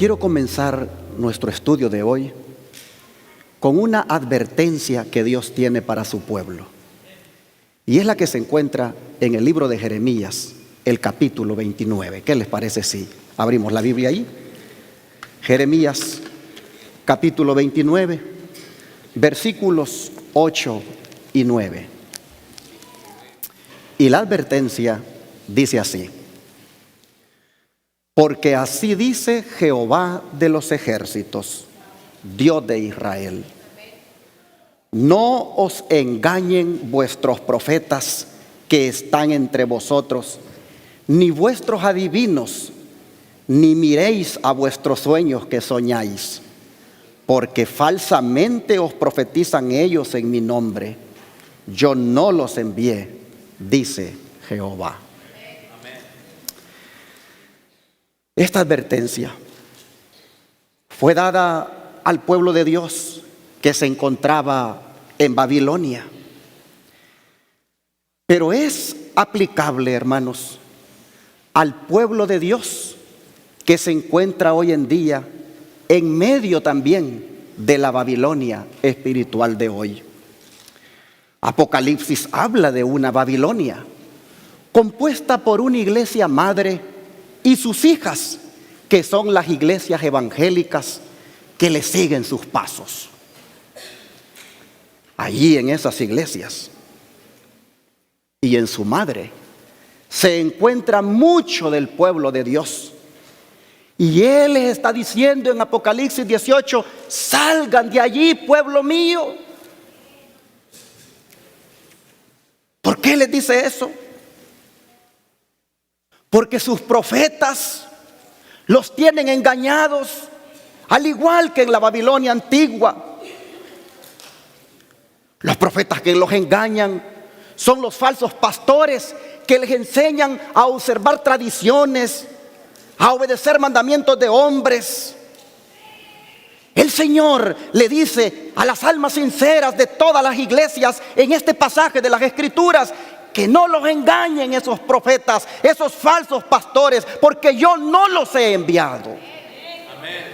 quiero comenzar nuestro estudio de hoy con una advertencia que Dios tiene para su pueblo. Y es la que se encuentra en el libro de Jeremías, el capítulo 29. ¿Qué les parece si abrimos la Biblia ahí? Jeremías, capítulo 29, versículos 8 y 9. Y la advertencia dice así: porque así dice Jehová de los ejércitos, Dios de Israel: no os engañen vuestros profetas que están entre vosotros, ni vuestros adivinos, ni miréis a vuestros sueños que soñáis, porque falsamente os profetizan ellos en mi nombre. Yo no los envié, dice Jehová. Esta advertencia fue dada al pueblo de Dios que se encontraba en Babilonia. Pero es aplicable, hermanos, al pueblo de Dios que se encuentra hoy en día en medio también de la Babilonia espiritual de hoy. Apocalipsis habla de una Babilonia compuesta por una iglesia madre y sus hijas, que son las iglesias evangélicas que le siguen sus pasos. Allí en esas iglesias y en su madre se encuentra mucho del pueblo de Dios. Y Él les está diciendo en Apocalipsis 18: salgan de allí, pueblo mío. ¿Por qué les dice eso? Porque sus profetas los tienen engañados, al igual que en la Babilonia antigua. Los profetas que los engañan son los falsos pastores que les enseñan a observar tradiciones, a obedecer mandamientos de hombres. El Señor le dice a las almas sinceras de todas las iglesias en este pasaje de las Escrituras que no los engañen esos profetas, esos falsos pastores, porque yo no los he enviado. Amén.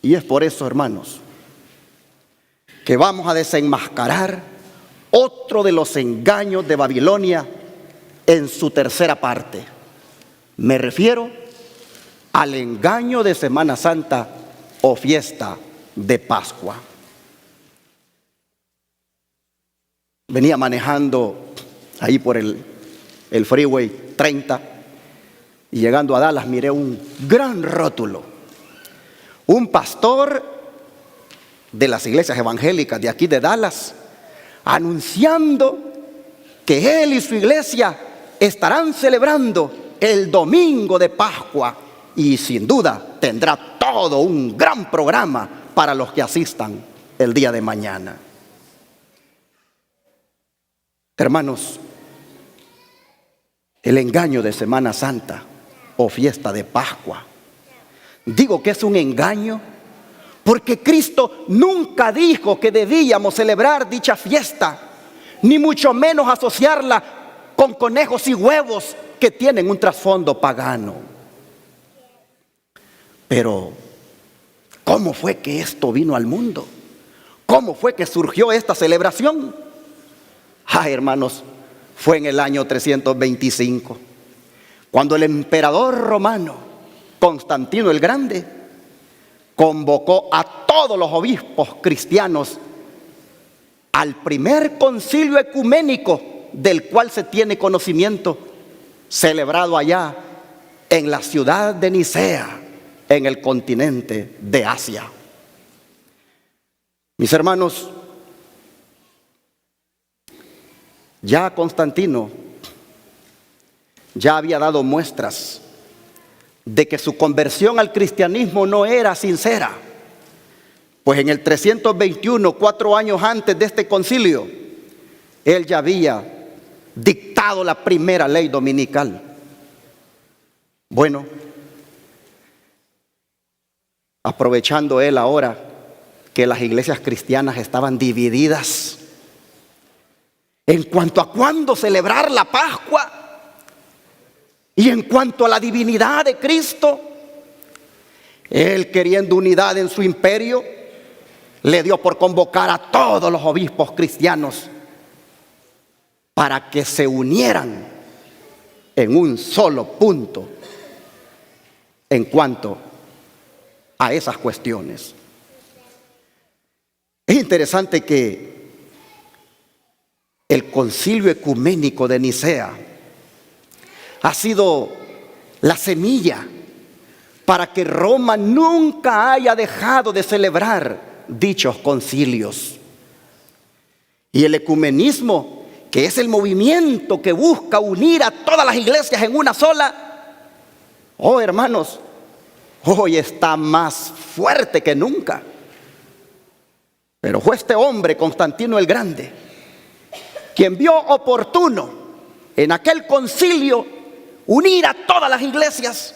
Y es por eso, hermanos, que vamos a desenmascarar otro de los engaños de Babilonia en su tercera parte. Me refiero al engaño de Semana Santa o fiesta de Pascua. Venía manejando ahí por el Freeway 30 y llegando a Dallas miré un gran rótulo. Un pastor de las iglesias evangélicas de aquí de Dallas anunciando que él y su iglesia estarán celebrando el domingo de Pascua y sin duda tendrá todo un gran programa para los que asistan el día de mañana. Hermanos, el engaño de Semana Santa o fiesta de Pascua, digo que es un engaño porque Cristo nunca dijo que debíamos celebrar dicha fiesta, ni mucho menos asociarla con conejos y huevos que tienen un trasfondo pagano. Pero, ¿cómo fue que esto vino al mundo? ¿Cómo fue que surgió esta celebración? Hermanos, fue en el año 325, cuando el emperador romano Constantino el Grande convocó a todos los obispos cristianos al primer concilio ecuménico del cual se tiene conocimiento, celebrado allá en la ciudad de Nicea, en el continente de Asia. Mis hermanos, ya Constantino ya había dado muestras de que su conversión al cristianismo no era sincera, pues en el 321, 4 años antes de este concilio, él ya había dictado la primera ley dominical. Bueno, aprovechando él ahora que las iglesias cristianas estaban divididas en cuanto a cuándo celebrar la Pascua, Y en cuanto a la divinidad de Cristo, Él, queriendo unidad en su imperio, le dio por convocar a todos los obispos cristianos para que se unieran en un solo punto en cuanto a esas cuestiones. Es interesante que el Concilio Ecuménico de Nicea ha sido la semilla para que Roma nunca haya dejado de celebrar dichos concilios. Y el ecumenismo, que es el movimiento que busca unir a todas las iglesias en una sola, oh hermanos, hoy está más fuerte que nunca. Pero fue este hombre, Constantino el Grande, quien vio oportuno en aquel concilio unir a todas las iglesias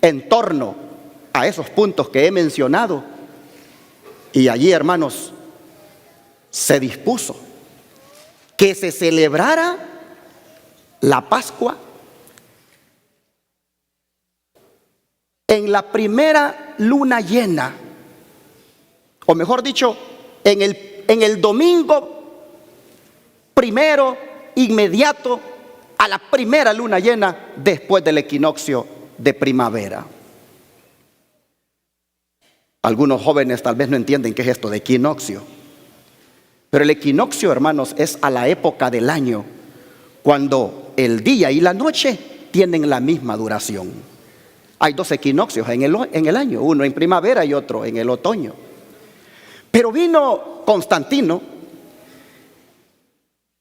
en torno a esos puntos que he mencionado. Y allí, hermanos, se dispuso que se celebrara la Pascua en la primera luna llena, o mejor dicho, en el domingo primero inmediato a la primera luna llena después del equinoccio de primavera. Algunos jóvenes tal vez no entienden qué es esto de equinoccio, pero el equinoccio, hermanos, es a la época del año cuando el día y la noche tienen la misma duración. Hay 2 equinoccios en el año, uno en primavera y otro en el otoño. Pero vino Constantino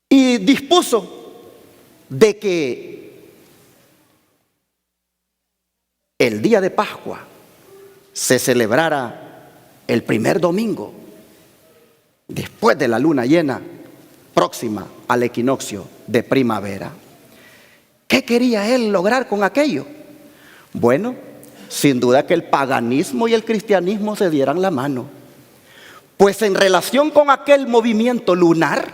y dispuso de que el día de Pascua se celebrara el primer domingo después de la luna llena próxima al equinoccio de primavera. ¿Qué quería él lograr con aquello? Bueno, sin duda que el paganismo y el cristianismo se dieran la mano. Pues en relación con aquel movimiento lunar,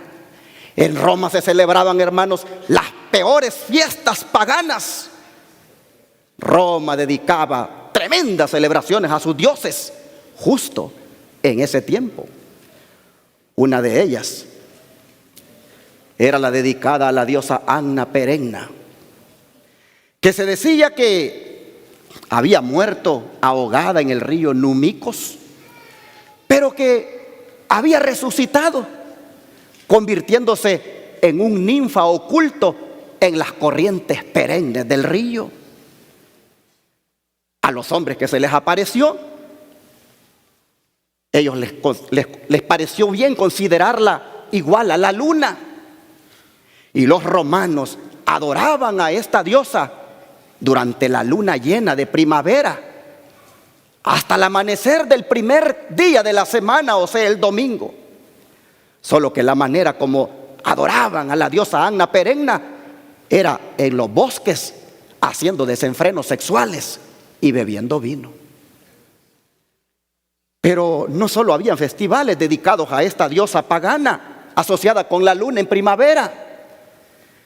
en Roma se celebraban, hermanos, las peores fiestas paganas. Roma dedicaba tremendas celebraciones a sus dioses justo en ese tiempo. Una de ellas era la dedicada a la diosa Anna Perenna, que se decía que había muerto ahogada en el río Numicos, pero que había resucitado, convirtiéndose en un ninfa oculto en las corrientes perennes del río. A los hombres que se les apareció, ellos les pareció bien considerarla igual a la luna. Y los romanos adoraban a esta diosa durante la luna llena de primavera, hasta el amanecer del primer día de la semana, o sea, el domingo. Solo que la manera como adoraban a la diosa Anna Perenna era en los bosques, haciendo desenfrenos sexuales y bebiendo vino. Pero no solo habían festivales dedicados a esta diosa pagana asociada con la luna en primavera,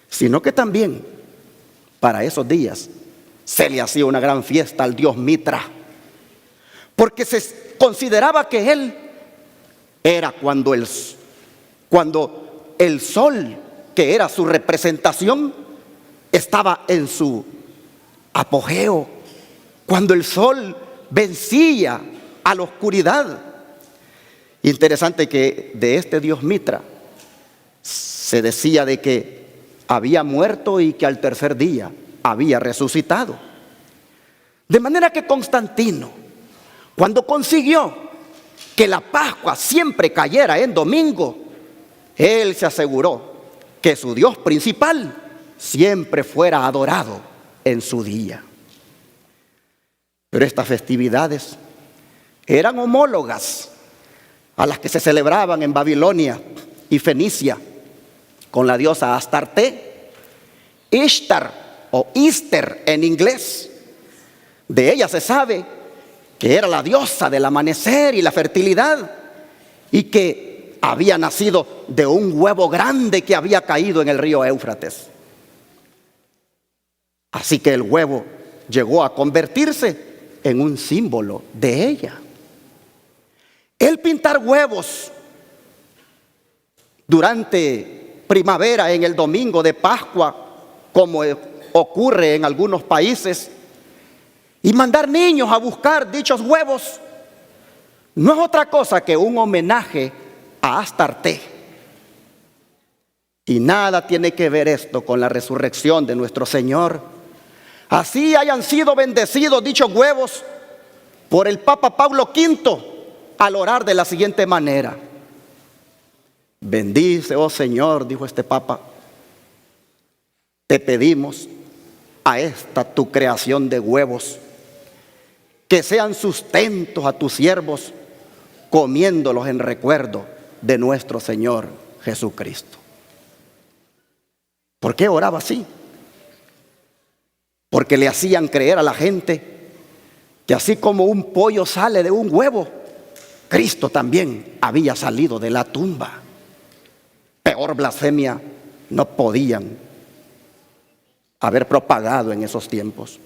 sino que también para esos días se le hacía una gran fiesta al dios Mitra, porque se consideraba que él era cuando el sol, que era su representación, estaba en su apogeo, cuando el sol vencía a la oscuridad. Interesante que de este dios Mitra se decía de que había muerto y que al tercer día había resucitado. De manera que Constantino, cuando consiguió que la Pascua siempre cayera en domingo, él se aseguró que su Dios principal siempre fuera adorado en su día. Pero estas festividades eran homólogas a las que se celebraban en Babilonia y Fenicia con la diosa Astarte, Ishtar o Easter en inglés. De ella se sabe que era la diosa del amanecer y la fertilidad, y que había nacido de un huevo grande que había caído en el río Éufrates. Así que el huevo llegó a convertirse en un símbolo de ella. El pintar huevos durante primavera, en el domingo de Pascua, como ocurre en algunos países, y mandar niños a buscar dichos huevos, no es otra cosa que un homenaje a Astarte. Y nada tiene que ver esto con la resurrección de nuestro Señor. Así hayan sido bendecidos dichos huevos por el Papa Pablo V al orar de la siguiente manera: bendice, oh Señor, dijo este Papa, te pedimos a esta tu creación de huevos, que sean sustentos a tus siervos, comiéndolos en recuerdo de nuestro Señor Jesucristo. ¿Por qué oraba así? Porque le hacían creer a la gente que así como un pollo sale de un huevo, Cristo también había salido de la tumba. Peor blasfemia no podían haber propagado en esos tiempos.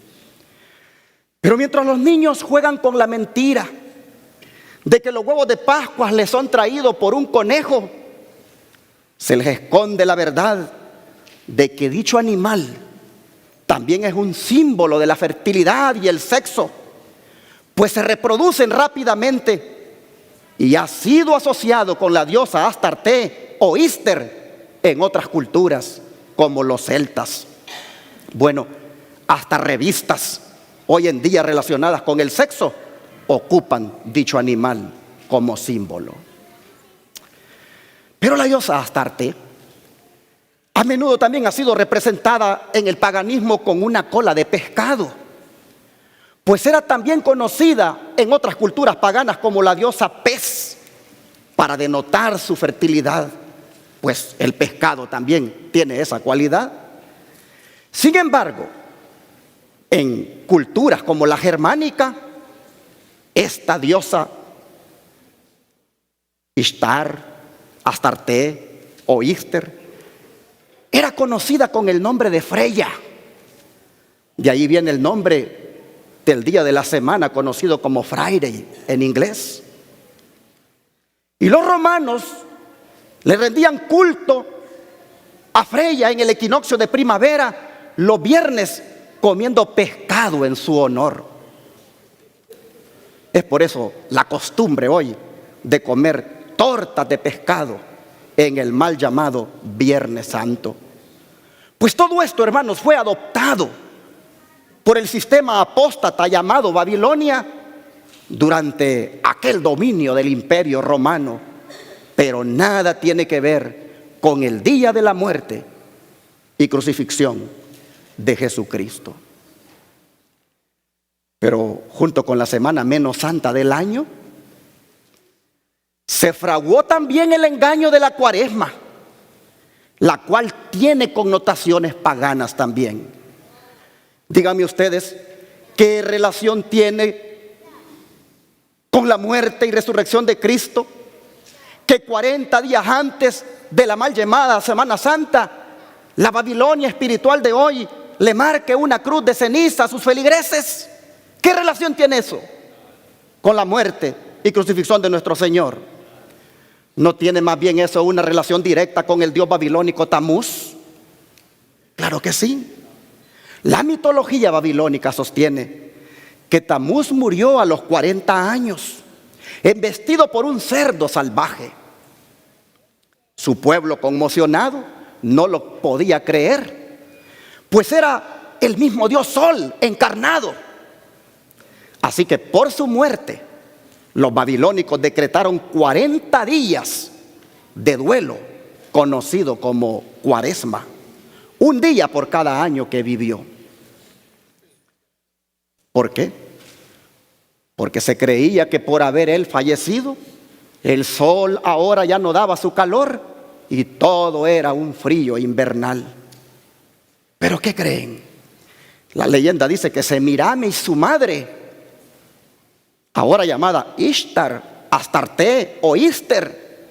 Pero mientras los niños juegan con la mentira de que los huevos de Pascua les son traídos por un conejo, se les esconde la verdad de que dicho animal también es un símbolo de la fertilidad y el sexo, pues se reproducen rápidamente y ha sido asociado con la diosa Astarte o Íster en otras culturas como los celtas. Bueno, hasta revistas hoy en día relacionadas con el sexo ocupan dicho animal como símbolo. Pero la diosa Astarte a menudo también ha sido representada en el paganismo con una cola de pescado, pues era también conocida en otras culturas paganas como la diosa pez, para denotar su fertilidad, pues el pescado también tiene esa cualidad. Sin embargo, en culturas como la germánica, esta diosa Ishtar, Astarte o Íster era conocida con el nombre de Freya. De ahí viene el nombre del día de la semana conocido como Friday en inglés. Y los romanos le rendían culto a Freya en el equinoccio de primavera los viernes, comiendo pescado en su honor. Es por eso la costumbre hoy de comer tortas de pescado en el mal llamado Viernes Santo. Pues todo esto, hermanos, fue adoptado por el sistema apóstata llamado Babilonia durante aquel dominio del Imperio Romano, pero nada tiene que ver con el día de la muerte y crucifixión de Jesucristo. Pero junto con la semana menos santa del año, se fraguó también el engaño de la Cuaresma, la cual tiene connotaciones paganas también. Díganme ustedes, ¿qué relación tiene con la muerte y resurrección de Cristo que 40 días antes de la mal llamada Semana Santa, la Babilonia espiritual de hoy le marque una cruz de ceniza a sus feligreses? ¿Qué relación tiene eso con la muerte y crucifixión de nuestro Señor? ¿No tiene más bien eso una relación directa con el dios babilónico Tamuz? Claro que sí. La mitología babilónica sostiene que Tamuz murió a los 40 años, embestido por un cerdo salvaje. Su pueblo, conmocionado, no lo podía creer, pues era el mismo Dios Sol encarnado. Así que por su muerte, los babilónicos decretaron 40 días de duelo, conocido como Cuaresma, un día por cada año que vivió. ¿Por qué? Porque se creía que por haber él fallecido, el sol ahora ya no daba su calor y todo era un frío invernal. ¿Pero qué creen? La leyenda dice que Semirame y su madre, ahora llamada Ishtar, Astarte o Íster,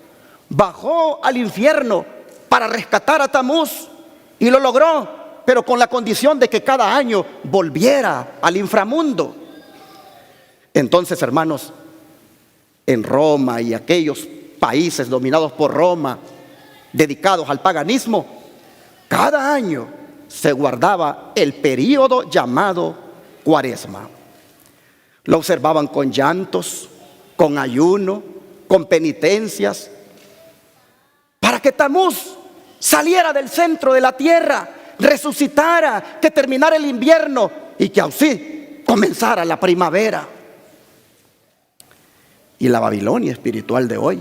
bajó al infierno para rescatar a Tamuz y lo logró, pero con la condición de que cada año volviera al inframundo. Entonces, hermanos, en Roma y aquellos países dominados por Roma, dedicados al paganismo, cada año se guardaba el período llamado Cuaresma. Lo observaban con llantos, con ayuno, con penitencias, para que Tamuz saliera del centro de la tierra, resucitara, que terminara el invierno y que así comenzara la primavera. Y la Babilonia espiritual de hoy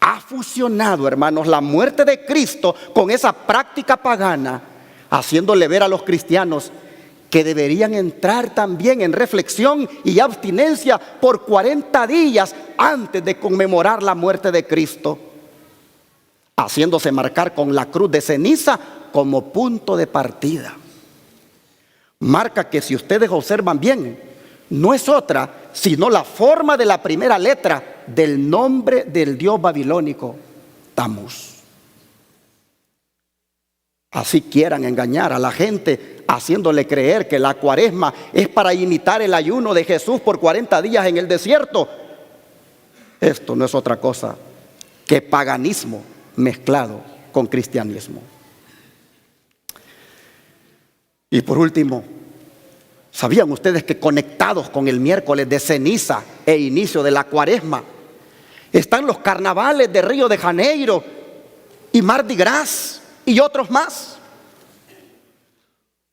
ha fusionado, hermanos, la muerte de Cristo con esa práctica pagana, haciéndole ver a los cristianos que deberían entrar también en reflexión y abstinencia por 40 días antes de conmemorar la muerte de Cristo, haciéndose marcar con la cruz de ceniza como punto de partida. Marca que, si ustedes observan bien, no es otra sino la forma de la primera letra del nombre del dios babilónico, Tamuz. Así quieran engañar a la gente, haciéndole creer que la Cuaresma es para imitar el ayuno de Jesús por 40 días en el desierto. Esto no es otra cosa que paganismo mezclado con cristianismo. Y por último, ¿sabían ustedes que conectados con el miércoles de ceniza e inicio de la Cuaresma están los carnavales de Río de Janeiro y Mardi Gras y otros más?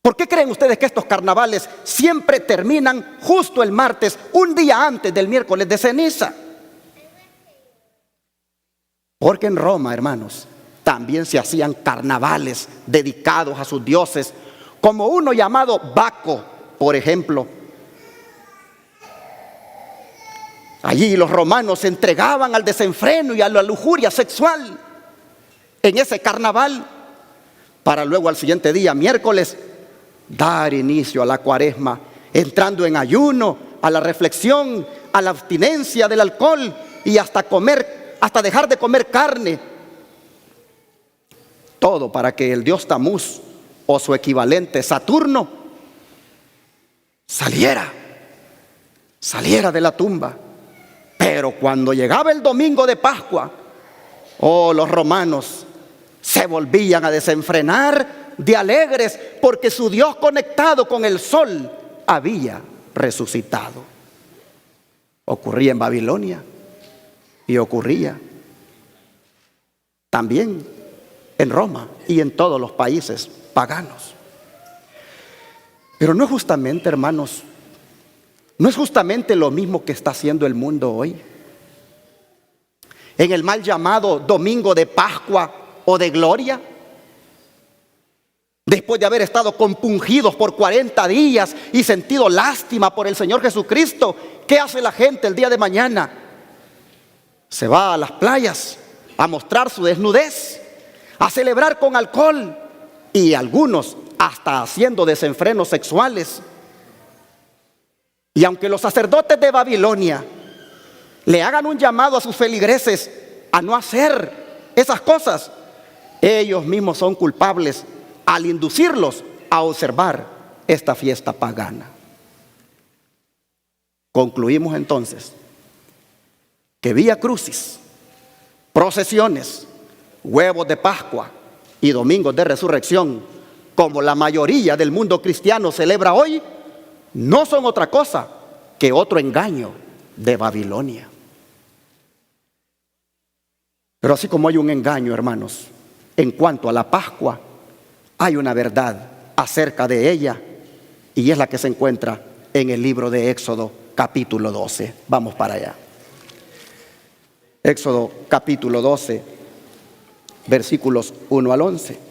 ¿Por qué creen ustedes que estos carnavales siempre terminan justo el martes, un día antes del miércoles de ceniza? Porque en Roma, hermanos, también se hacían carnavales dedicados a sus dioses, como uno llamado Baco, por ejemplo. Allí los romanos se entregaban al desenfreno y a la lujuria sexual en ese carnaval, para luego al siguiente día, miércoles, dar inicio a la Cuaresma, entrando en ayuno, a la reflexión, a la abstinencia del alcohol y hasta dejar de comer carne. Todo para que el dios Tamuz o su equivalente Saturno saliera de la tumba. Pero cuando llegaba el domingo de Pascua, los romanos se volvían a desenfrenar de alegres, porque su Dios, conectado con el sol, había resucitado. Ocurría en Babilonia y ocurría también en Roma y en todos los países paganos. Pero no es justamente, hermanos, no es justamente lo mismo que está haciendo el mundo hoy. En el mal llamado domingo de Pascua o de gloria, después de haber estado compungidos por 40 días y sentido lástima por el Señor Jesucristo, ¿qué hace la gente el día de mañana? Se va a las playas a mostrar su desnudez, a celebrar con alcohol y algunos hasta haciendo desenfrenos sexuales. Y aunque los sacerdotes de Babilonia le hagan un llamado a sus feligreses a no hacer esas cosas, ellos mismos son culpables al inducirlos a observar esta fiesta pagana. Concluimos entonces que Vía Crucis, procesiones, huevos de Pascua y domingos de resurrección, como la mayoría del mundo cristiano celebra hoy, no son otra cosa que otro engaño de Babilonia. Pero así como hay un engaño, hermanos, en cuanto a la Pascua, hay una verdad acerca de ella, y es la que se encuentra en el libro de Éxodo capítulo 12. Vamos para allá. Éxodo capítulo 12, versículos 1 al 11.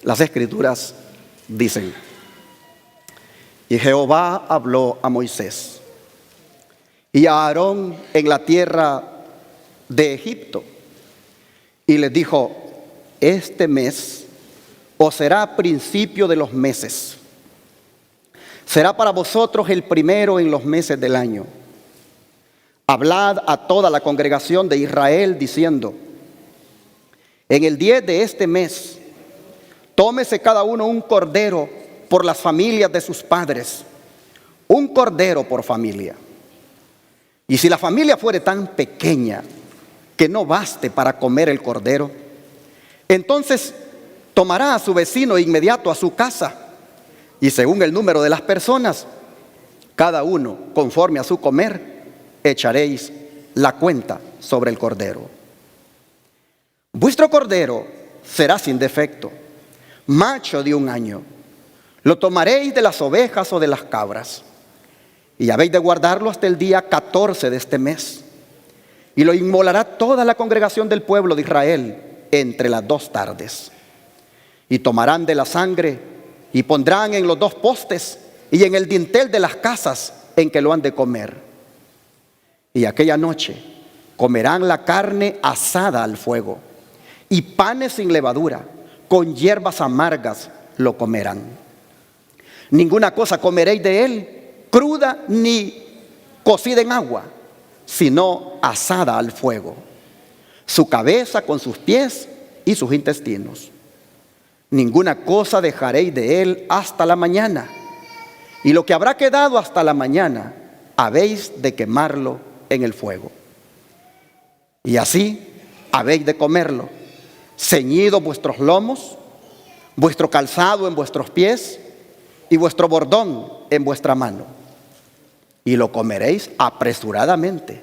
Las Escrituras dicen: y Jehová habló a Moisés y a Aarón en la tierra de Egipto, y les dijo: este mes o será principio de los meses. Será para vosotros el primero en los meses del año. Hablad a toda la congregación de Israel diciendo: en el 10 de este mes, tómese cada uno un cordero por las familias de sus padres, un cordero por familia. Y si la familia fuere tan pequeña que no baste para comer el cordero, entonces tomará a su vecino inmediato a su casa, y según el número de las personas, cada uno conforme a su comer, echaréis la cuenta sobre el cordero. Vuestro cordero será sin defecto, macho de 1 año. Lo tomaréis de las ovejas o de las cabras, y habéis de guardarlo hasta el día 14 de este mes. Y lo inmolará toda la congregación del pueblo de Israel entre las 2 tardes. Y tomarán de la sangre y pondrán en los 2 postes y en el dintel de las casas en que lo han de comer. Y aquella noche comerán la carne asada al fuego, y panes sin levadura, con hierbas amargas lo comerán. Ninguna cosa comeréis de él, cruda ni cocida en agua, sino asada al fuego, su cabeza con sus pies y sus intestinos. Ninguna cosa dejaréis de él hasta la mañana, y lo que habrá quedado hasta la mañana habéis de quemarlo en el fuego. Y así habéis de comerlo, ceñidos vuestros lomos, vuestro calzado en vuestros pies y vuestro bordón en vuestra mano. Y lo comeréis apresuradamente.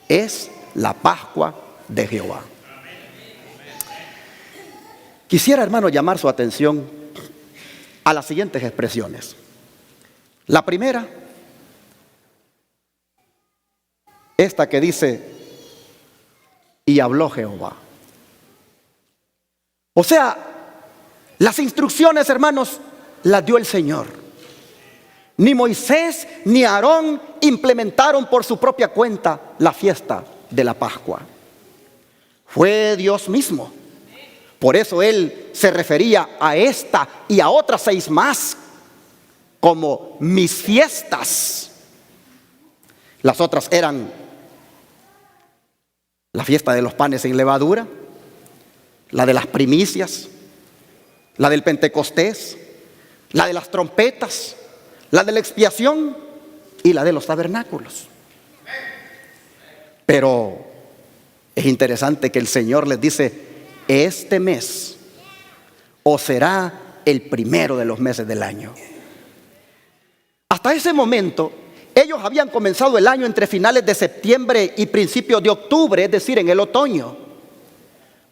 Es la Pascua de Jehová. Quisiera, hermano, llamar su atención a las siguientes expresiones. La primera, esta que dice: y habló Jehová. O sea, las instrucciones, hermanos, las dio el Señor. Ni Moisés ni Aarón implementaron por su propia cuenta la fiesta de la Pascua. Fue Dios mismo. Por eso Él se refería a esta y a otras 6 más como mis fiestas. Las otras eran la fiesta de los panes sin levadura, la de las primicias, la del Pentecostés, la de las trompetas, la de la expiación y la de los tabernáculos. Pero es interesante que el Señor les dice: este mes o será el primero de los meses del año. Hasta ese momento ellos habían comenzado el año entre finales de septiembre y principios de octubre, es decir, en el otoño.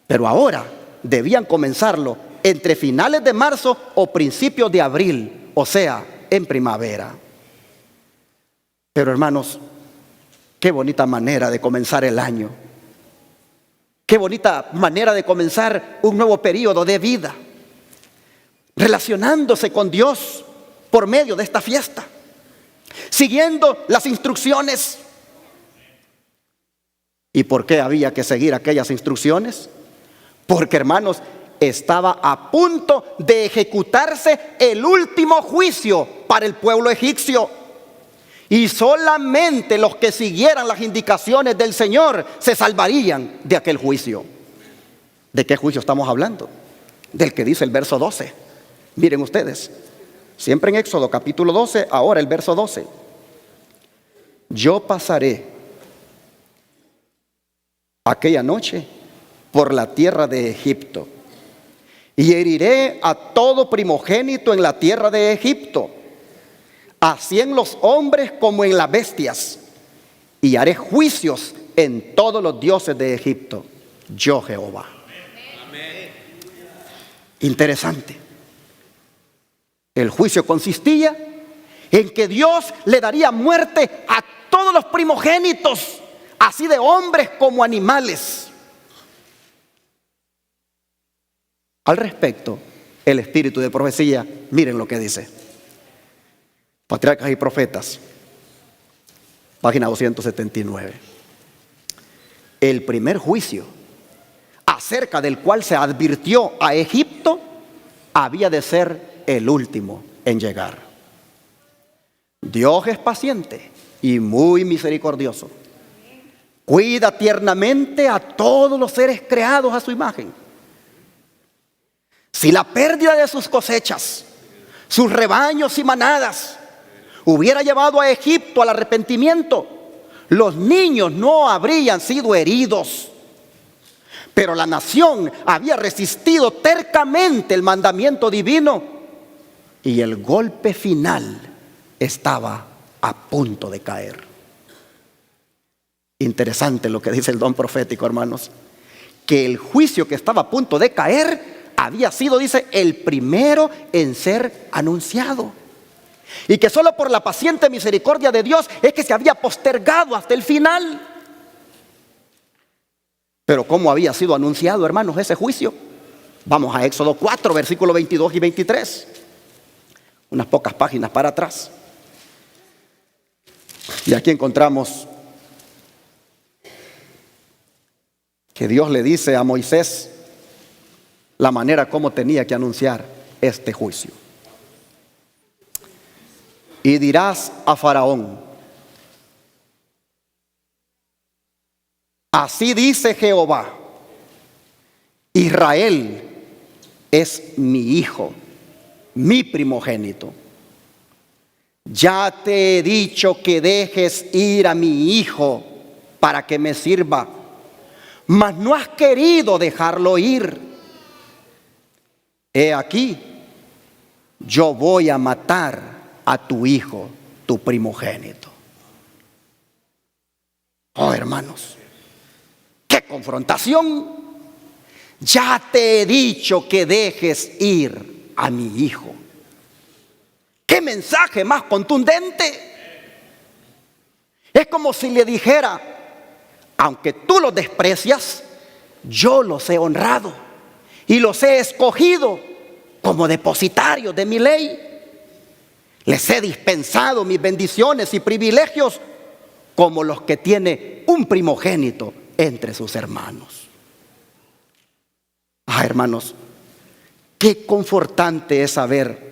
Pero ahora debían comenzarlo entre finales de marzo o principios de abril, o sea, en primavera. Pero hermanos, qué bonita manera de comenzar el año. Qué bonita manera de comenzar un nuevo periodo de vida, relacionándose con Dios por medio de esta fiesta, siguiendo las instrucciones. ¿Y por qué había que seguir aquellas instrucciones? Porque, hermanos, estaba a punto de ejecutarse el último juicio para el pueblo egipcio. Y solamente los que siguieran las indicaciones del Señor se salvarían de aquel juicio. ¿De qué juicio estamos hablando? Del que dice el verso 12. Miren ustedes, siempre en Éxodo capítulo 12, ahora el verso 12. Yo pasaré aquella noche por la tierra de Egipto y heriré a todo primogénito en la tierra de Egipto, así en los hombres como en las bestias, y haré juicios en todos los dioses de Egipto, yo Jehová. Amén. Interesante. El juicio consistía en que Dios le daría muerte a todos los primogénitos, así de hombres como animales. Al respecto, el espíritu de profecía, miren lo que dice. Patriarcas y Profetas, página 279. El primer juicio acerca del cual se advirtió a Egipto había de ser el último en llegar. Dios es paciente y muy misericordioso. Cuida tiernamente a todos los seres creados a su imagen. Si la pérdida de sus cosechas, sus rebaños y manadas hubiera llevado a Egipto al arrepentimiento, los niños no habrían sido heridos. Pero la nación había resistido tercamente el mandamiento divino y el golpe final estaba a punto de caer. Interesante lo que dice el don profético, hermanos, que el juicio que estaba a punto de caer había sido, dice, el primero en ser anunciado. Y que solo por la paciente misericordia de Dios es que se había postergado hasta el final. Pero ¿cómo había sido anunciado, hermanos, ese juicio? Vamos a Éxodo 4, versículos 22 y 23. Unas pocas páginas para atrás. Y aquí encontramos que Dios le dice a Moisés la manera como tenía que anunciar este juicio. Y dirás a Faraón: así dice Jehová, Israel es mi hijo, mi primogénito. Ya te he dicho que dejes ir a mi hijo para que me sirva, mas no has querido dejarlo ir. He aquí, yo voy a matar a tu hijo, tu primogénito. Oh, hermanos, ¡qué confrontación! Ya te he dicho que dejes ir a mi hijo. ¡Qué mensaje más contundente! Es como si le dijera: aunque tú los desprecias, yo los he honrado y los he escogido como depositarios de mi ley. Les he dispensado mis bendiciones y privilegios como los que tiene un primogénito entre sus hermanos. Ah, hermanos, qué confortante es saber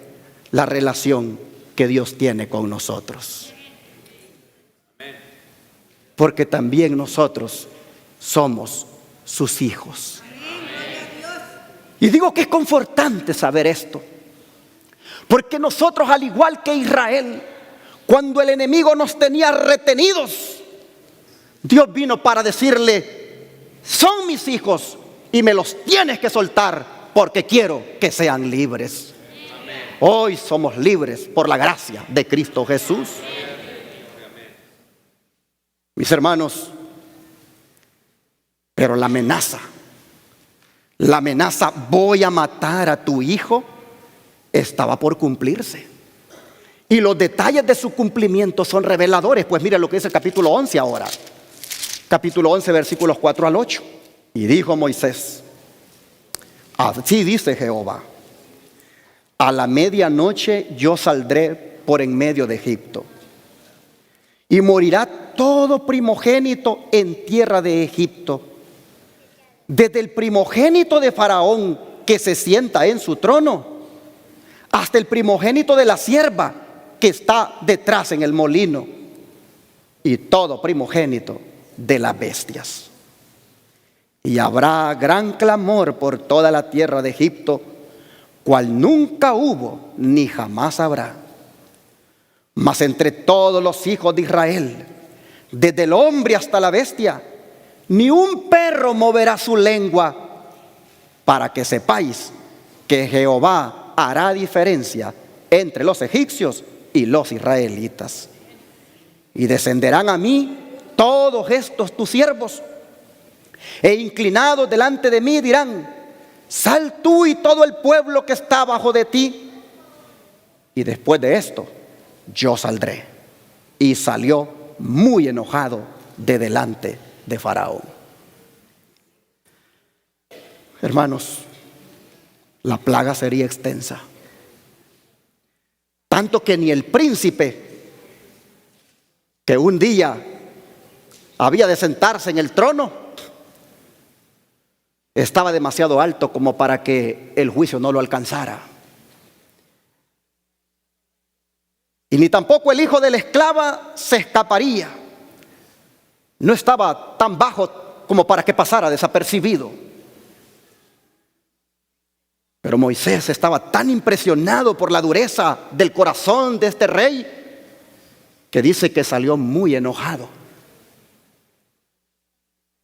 la relación que Dios tiene con nosotros. Porque también nosotros somos sus hijos. Y digo que es confortante saber esto, porque nosotros, al igual que Israel, cuando el enemigo nos tenía retenidos, Dios vino para decirle: son mis hijos y me los tienes que soltar porque quiero que sean libres. Hoy somos libres por la gracia de Cristo Jesús. Mis hermanos, pero la amenaza, voy a matar a tu hijo, estaba por cumplirse. Y los detalles de su cumplimiento son reveladores. Pues mira lo que dice el capítulo 11 ahora. Capítulo 11, versículos 4 al 8. Y dijo Moisés: así dice Jehová, a la medianoche yo saldré por en medio de Egipto, y morirá todo primogénito en tierra de Egipto, desde el primogénito de Faraón que se sienta en su trono, hasta el primogénito de la sierva que está detrás en el molino, y todo primogénito de las bestias. Y habrá gran clamor por toda la tierra de Egipto, cual nunca hubo ni jamás habrá. Mas entre todos los hijos de Israel, desde el hombre hasta la bestia, ni un perro moverá su lengua, para que sepáis que Jehová hará diferencia entre los egipcios y los israelitas. Y descenderán a mí todos estos tus siervos, e inclinados delante de mí dirán: sal tú y todo el pueblo que está bajo de ti. Y después de esto yo saldré. Y salió muy enojado de delante de Faraón. Hermanos, la plaga sería extensa, tanto que ni el príncipe que un día había de sentarse en el trono estaba demasiado alto como para que el juicio no lo alcanzara. Y ni tampoco el hijo de la esclava se escaparía. No estaba tan bajo como para que pasara desapercibido. Pero Moisés estaba tan impresionado por la dureza del corazón de este rey que dice que salió muy enojado.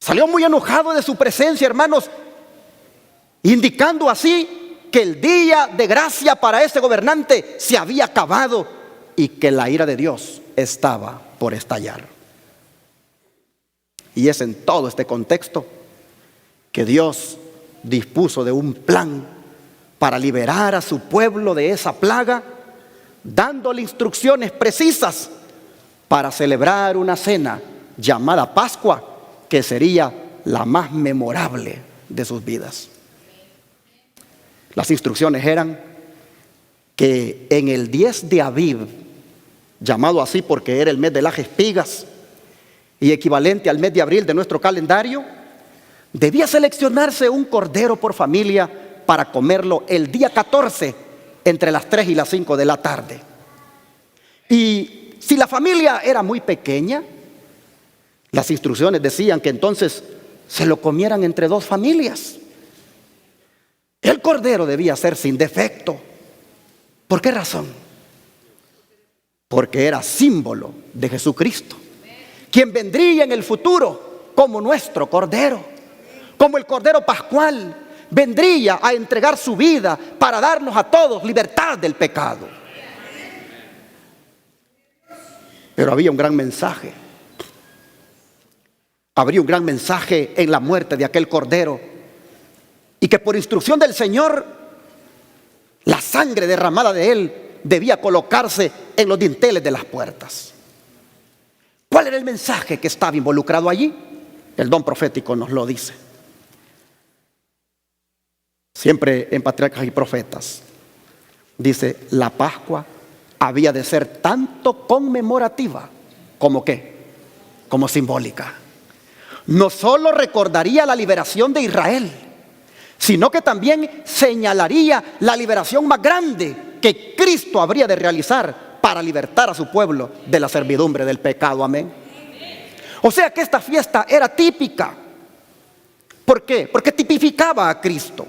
Salió muy enojado de su presencia, hermanos, indicando así que el día de gracia para ese gobernante se había acabado y que la ira de Dios estaba por estallar. Y es en todo este contexto que Dios dispuso de un plan para liberar a su pueblo de esa plaga, dándole instrucciones precisas para celebrar una cena llamada Pascua, que sería la más memorable de sus vidas. Las instrucciones eran que en el 10 de Aviv, llamado así porque era el mes de las espigas y equivalente al mes de abril de nuestro calendario, debía seleccionarse un cordero por familia para comerlo el día 14 entre las 3 y las 5 de la tarde. Y si la familia era muy pequeña, las instrucciones decían que entonces se lo comieran entre 2 familias. El cordero debía ser sin defecto. ¿Por qué razón? Porque era símbolo de Jesucristo, quien vendría en el futuro como nuestro cordero, como el cordero pascual. Vendría a entregar su vida para darnos a todos libertad del pecado. Pero había un gran mensaje. Habría un gran mensaje en la muerte de aquel cordero, y que por instrucción del Señor, la sangre derramada de él debía colocarse en los dinteles de las puertas. ¿Cuál era el mensaje que estaba involucrado allí? El don profético nos lo dice. Siempre en Patriarcas y Profetas dice: la Pascua había de ser tanto conmemorativa como ¿qué? Como simbólica. No solo recordaría la liberación de Israel, sino que también señalaría la liberación más grande que Cristo habría de realizar para libertar a su pueblo de la servidumbre del pecado. Amén. O sea que esta fiesta era típica. ¿Por qué? Porque tipificaba a Cristo.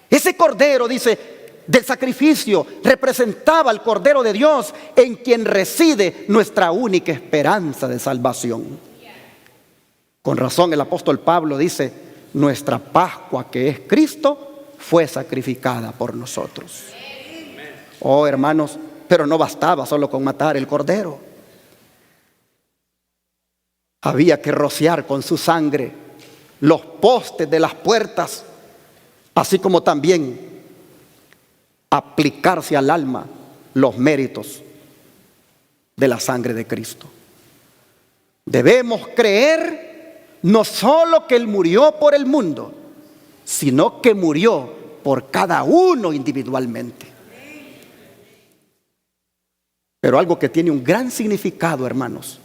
Ese cordero, dice, del sacrificio representaba al Cordero de Dios, en quien reside nuestra única esperanza de salvación. Con razón el apóstol Pablo dice: nuestra Pascua, que es Cristo, fue sacrificada por nosotros. Oh, hermanos, pero no bastaba solo con matar el cordero. Había que rociar con su sangre los postes de las puertas, así como también aplicarse al alma los méritos de la sangre de Cristo. Debemos creer no solo que Él murió por el mundo, sino que murió por cada uno individualmente. Pero algo que tiene un gran significado, hermanos,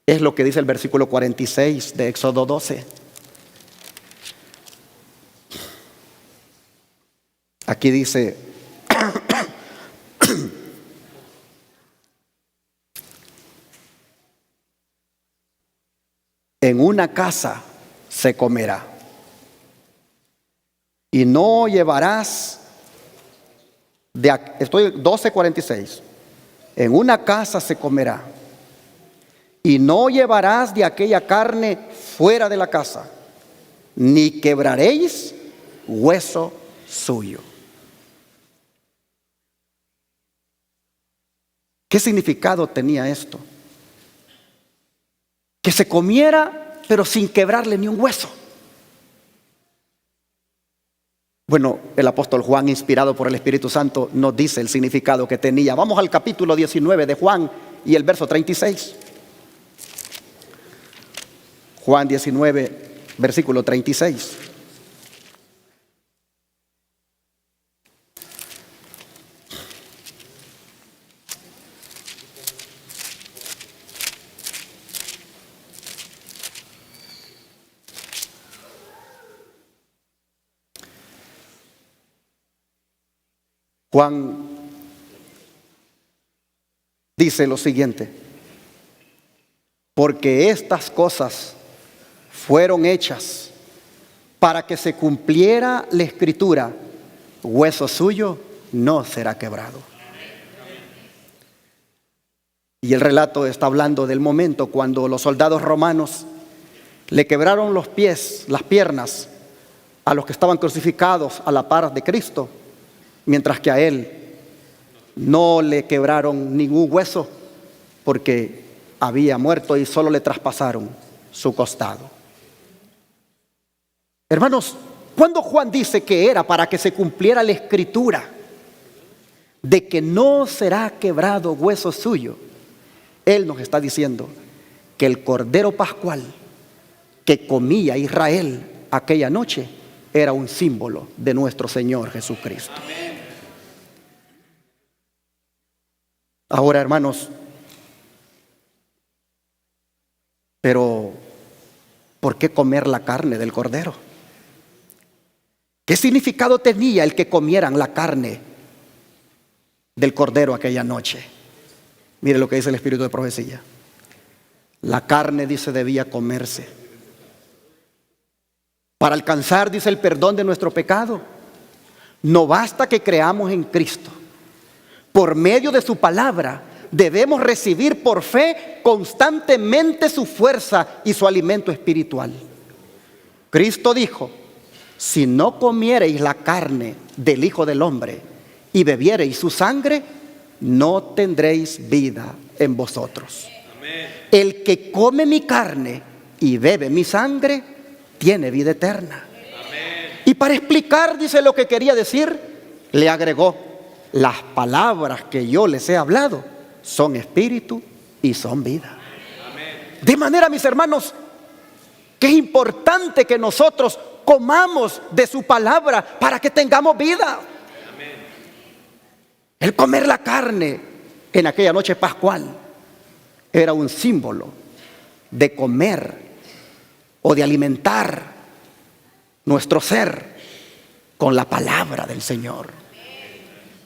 es lo que dice el versículo 46 de Éxodo 12. Aquí dice: en una casa se comerá, y no llevarás estoy 12:46. En una casa se comerá, y no llevarás de aquella carne fuera de la casa, ni quebraréis hueso suyo. ¿Qué significado tenía esto? Que se comiera, pero sin quebrarle ni un hueso. Bueno, el apóstol Juan, inspirado por el Espíritu Santo, nos dice el significado que tenía. Vamos al capítulo 19 de Juan y el verso 36. Juan 19, versículo 36. Juan dice lo siguiente: porque estas cosas fueron hechas para que se cumpliera la escritura, hueso suyo no será quebrado. Y el relato está hablando del momento cuando los soldados romanos le quebraron los pies, las piernas a los que estaban crucificados a la par de Cristo, mientras que a él no le quebraron ningún hueso porque había muerto y solo le traspasaron su costado. Hermanos, cuando Juan dice que era para que se cumpliera la escritura de que no será quebrado hueso suyo, él nos está diciendo que el cordero pascual que comía Israel aquella noche era un símbolo de nuestro Señor Jesucristo. Ahora, hermanos, pero ¿por qué comer la carne del cordero? ¿Qué significado tenía el que comieran la carne del cordero aquella noche? Mire lo que dice el Espíritu de Profecía. La carne, dice, debía comerse para alcanzar, dice, el perdón de nuestro pecado. No basta que creamos en Cristo. Por medio de su palabra debemos recibir por fe constantemente su fuerza y su alimento espiritual. Cristo dijo: si no comiereis la carne del Hijo del Hombre y bebiereis su sangre, no tendréis vida en vosotros. Amén. El que come mi carne y bebe mi sangre tiene vida eterna. Amén. Y para explicar, dice, lo que quería decir, le agregó: las palabras que yo les he hablado son espíritu y son vida. Amén. De manera, mis hermanos, que es importante que nosotros comamos de su palabra para que tengamos vida. Amén. El comer la carne en aquella noche pascual era un símbolo de comer o de alimentar nuestro ser con la palabra del Señor.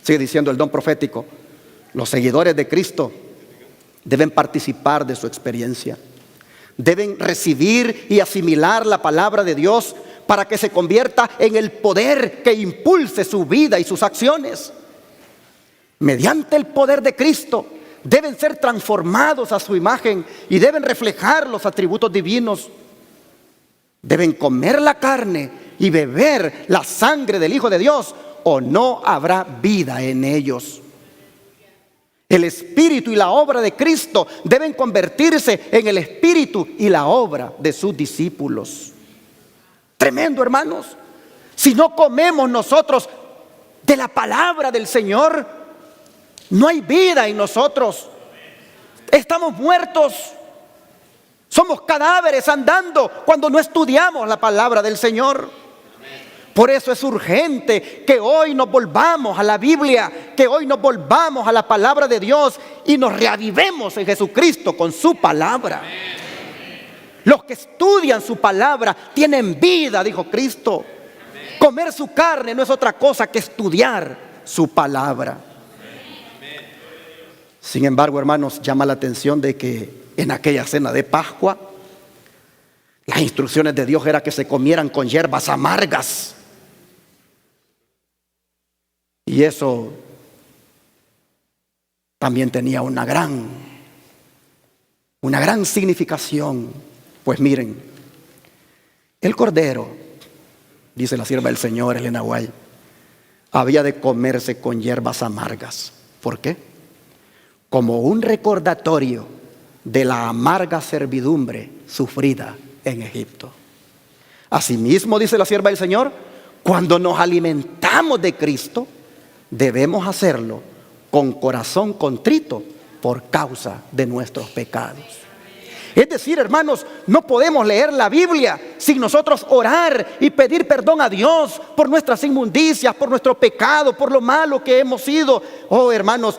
Sigue diciendo el don profético: los seguidores de Cristo deben participar de su experiencia, deben recibir y asimilar la palabra de Dios para que se convierta en el poder que impulse su vida y sus acciones. Mediante el poder de Cristo deben ser transformados a su imagen y deben reflejar los atributos divinos. Deben comer la carne y beber la sangre del Hijo de Dios, o no habrá vida en ellos. El espíritu y la obra de Cristo deben convertirse en el espíritu y la obra de sus discípulos. Tremendo, hermanos. Si no comemos nosotros de la palabra del Señor, no hay vida en nosotros. Estamos muertos. Somos cadáveres andando cuando no estudiamos la palabra del Señor. Por eso es urgente que hoy nos volvamos a la Biblia, que hoy nos volvamos a la palabra de Dios y nos reavivemos en Jesucristo con su palabra. Los que estudian su palabra tienen vida, dijo Cristo. Comer su carne no es otra cosa que estudiar su palabra. Sin embargo, hermanos, llama la atención de que en aquella cena de Pascua, las instrucciones de Dios era que se comieran con hierbas amargas. Y eso también tenía una gran significación. Pues miren, el cordero, dice la sierva del Señor, Elena White, había de comerse con hierbas amargas. ¿Por qué? Como un recordatorio de la amarga servidumbre sufrida en Egipto. Asimismo, dice la sierva del Señor, cuando nos alimentamos de Cristo, debemos hacerlo con corazón contrito por causa de nuestros pecados. Es decir, hermanos, no podemos leer la Biblia sin nosotros orar y pedir perdón a Dios por nuestras inmundicias, por nuestro pecado, por lo malo que hemos sido. Oh, hermanos,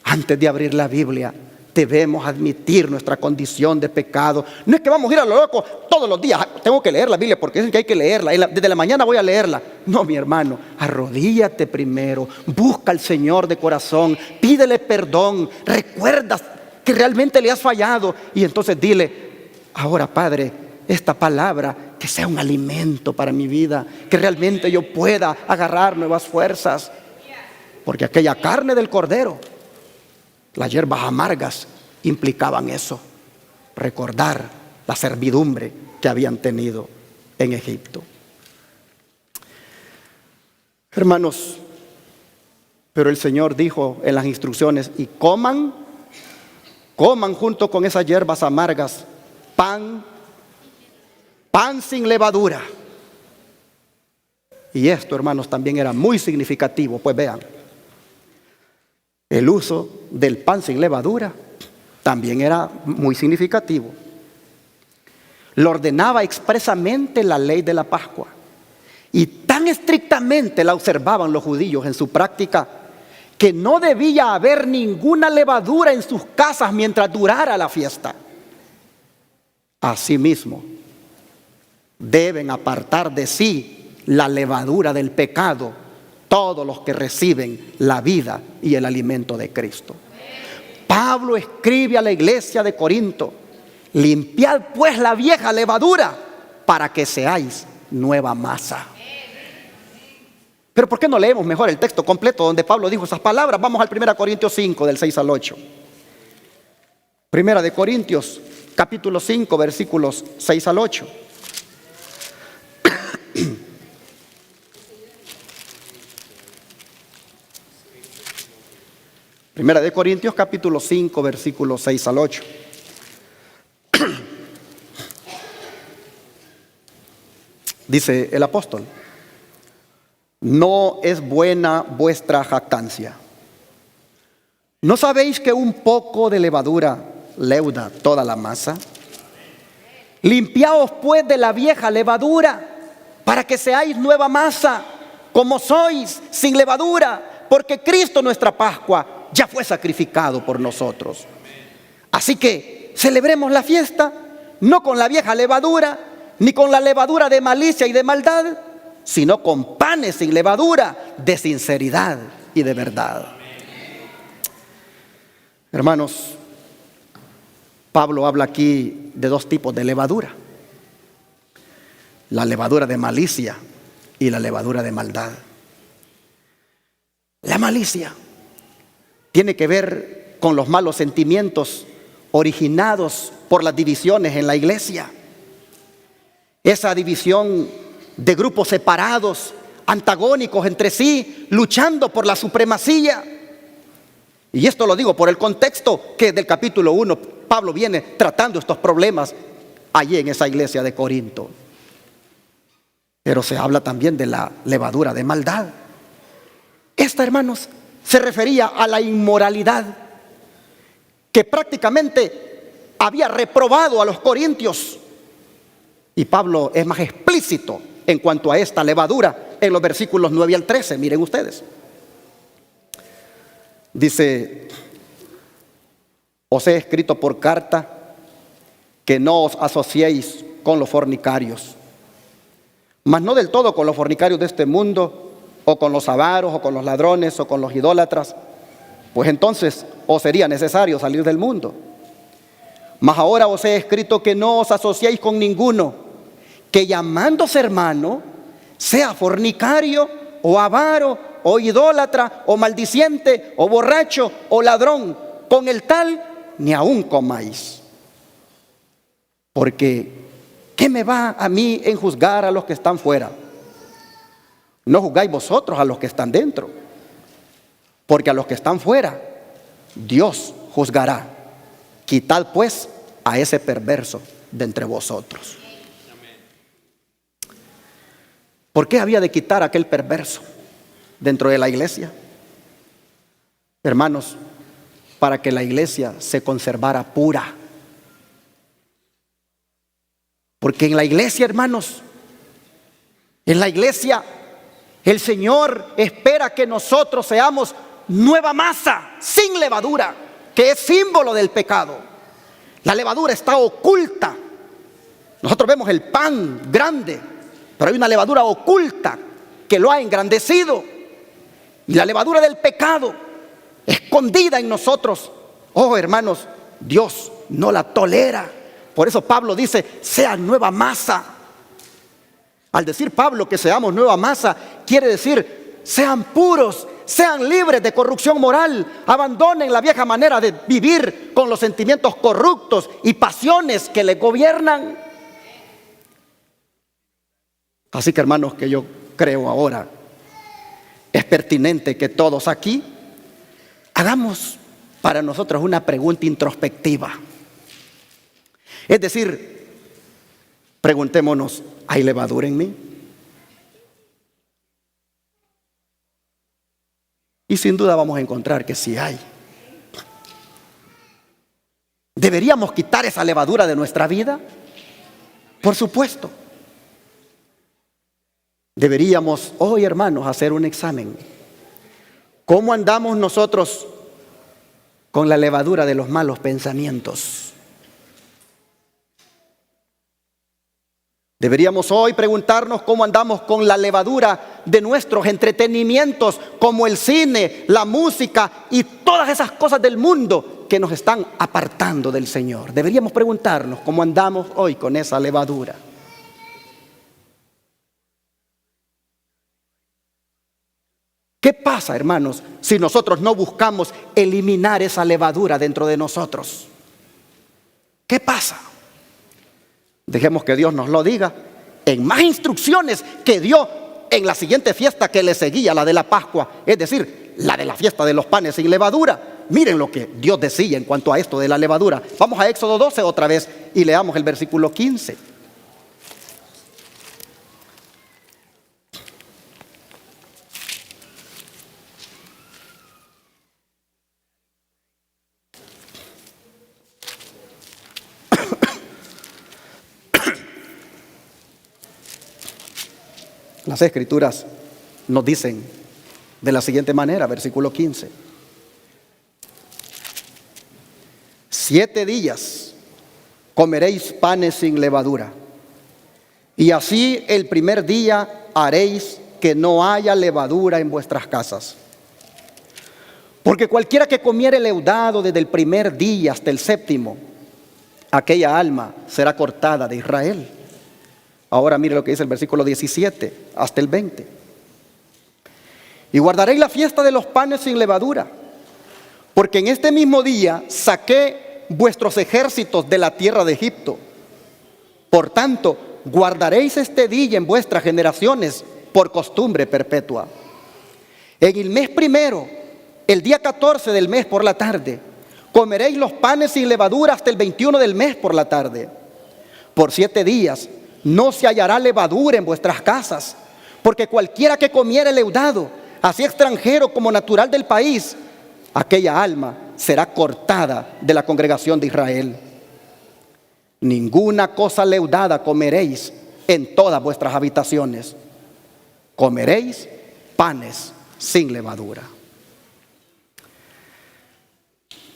antes de abrir la Biblia, debemos admitir nuestra condición de pecado. No es que vamos a ir a lo loco todos los días. Tengo que leer la Biblia porque dicen que hay que leerla. Desde la mañana voy a leerla. No, mi hermano, arrodíllate primero. Busca al Señor de corazón. Pídele perdón. Recuerda que realmente le has fallado. Y entonces dile: ahora, Padre, esta palabra que sea un alimento para mi vida. Que realmente yo pueda agarrar nuevas fuerzas. Porque aquella carne del cordero, las hierbas amargas, implicaban eso. Recordar la servidumbre que habían tenido en Egipto. Hermanos, pero el Señor dijo en las instrucciones: y coman junto con esas hierbas amargas pan sin levadura. Y esto, hermanos, también era muy significativo. Pues vean, el uso del pan sin levadura también era muy significativo. Lo ordenaba expresamente la ley de la Pascua. Y tan estrictamente la observaban los judíos en su práctica, que no debía haber ninguna levadura en sus casas mientras durara la fiesta. Asimismo, deben apartar de sí la levadura del pecado todos los que reciben la vida y el alimento de Cristo. Pablo escribe a la iglesia de Corinto: limpiad pues la vieja levadura para que seáis nueva masa. Pero ¿por qué no leemos mejor el texto completo donde Pablo dijo esas palabras? Vamos al 1 Corintios 5, del 6 al 8. 1 de Corintios, capítulo 5, versículos 6 al 8. Primera de Corintios, capítulo 5, versículos 6 al 8. Dice el apóstol: no es buena vuestra jactancia. ¿No sabéis que un poco de levadura leuda toda la masa? Limpiaos pues de la vieja levadura, para que seáis nueva masa, como sois, sin levadura, porque Cristo nuestra Pascua ya fue sacrificado por nosotros. Así que celebremos la fiesta, no con la vieja levadura, ni con la levadura de malicia y de maldad, sino con panes sin levadura, de sinceridad y de verdad. Hermanos, Pablo habla aquí de dos tipos de levadura: la levadura de malicia y la levadura de maldad. La malicia tiene que ver con los malos sentimientos originados por las divisiones en la iglesia. Esa división de grupos separados, antagónicos entre sí, luchando por la supremacía. Y esto lo digo por el contexto que del capítulo 1 Pablo viene tratando estos problemas allí en esa iglesia de Corinto. Pero se habla también de la levadura de maldad. Esta, hermanos, se refería a la inmoralidad que prácticamente había reprobado a los corintios. Y Pablo es más explícito en cuanto a esta levadura en los versículos 9 al 13. Miren ustedes. Dice: os he escrito por carta que no os asociéis con los fornicarios, mas no del todo con los fornicarios de este mundo, o con los avaros, o con los ladrones, o con los idólatras, pues entonces os sería necesario salir del mundo. Mas ahora os he escrito que no os asociéis con ninguno que, llamándose hermano, sea fornicario, o avaro, o idólatra, o maldiciente, o borracho, o ladrón. Con el tal ni aún comáis. Porque ¿qué me va a mí en juzgar a los que están fuera? No juzgáis vosotros a los que están dentro, porque a los que están fuera Dios juzgará. Quitad pues a ese perverso de entre vosotros. ¿Por qué había de quitar a aquel perverso dentro de la iglesia? Hermanos, para que la iglesia se conservara pura. Porque en la iglesia, hermanos, en la iglesia el Señor espera que nosotros seamos nueva masa, sin levadura. que es símbolo del pecado. La levadura está oculta. Nosotros vemos el pan grande, pero hay una levadura oculta que lo ha engrandecido. Y la levadura del pecado, escondida en nosotros, oh hermanos, Dios no la tolera. Por eso Pablo dice, sean nueva masa. Al decir Pablo que seamos nueva masa, quiere decir, sean puros, sean libres de corrupción moral, abandonen la vieja manera de vivir con los sentimientos corruptos y pasiones que le gobiernan. Así que hermanos, que yo creo ahora es pertinente que todos aquí hagamos para nosotros una pregunta introspectiva. Es decir, preguntémonos, ¿hay levadura en mí? Y sin duda vamos a encontrar que sí hay. ¿Deberíamos quitar esa levadura de nuestra vida? Por supuesto. Deberíamos hoy, hermanos, hacer un examen. ¿Cómo andamos nosotros con la levadura de los malos pensamientos? Deberíamos hoy preguntarnos cómo andamos con la levadura de nuestros entretenimientos, como el cine, la música y todas esas cosas del mundo que nos están apartando del Señor. Deberíamos preguntarnos cómo andamos hoy con esa levadura. ¿Qué pasa, hermanos, si nosotros no buscamos eliminar esa levadura dentro de nosotros? ¿Qué pasa? Dejemos que Dios nos lo diga en más instrucciones que dio en la siguiente fiesta que le seguía, la de la Pascua, es decir, la de la fiesta de los panes sin levadura. Miren lo que Dios decía en cuanto a esto de la levadura. Vamos a Éxodo 12 otra vez y leamos el versículo 15. Las Escrituras nos dicen de la siguiente manera, versículo 15. 7 días comeréis panes sin levadura, y así el primer día haréis que no haya levadura en vuestras casas. Porque cualquiera que comiere leudado desde el primer día hasta el séptimo, aquella alma será cortada de Israel. Ahora mire lo que dice el versículo 17 hasta el 20. Y guardaréis la fiesta de los panes sin levadura, porque en este mismo día saqué vuestros ejércitos de la tierra de Egipto. Por tanto, guardaréis este día en vuestras generaciones por costumbre perpetua. En el mes primero, el día 14 del mes por la tarde, comeréis los panes sin levadura hasta el 21 del mes por la tarde. Por 7 días no se hallará levadura en vuestras casas, porque cualquiera que comiere leudado, así extranjero como natural del país, aquella alma será cortada de la congregación de Israel. Ninguna cosa leudada comeréis en todas vuestras habitaciones. Comeréis panes sin levadura.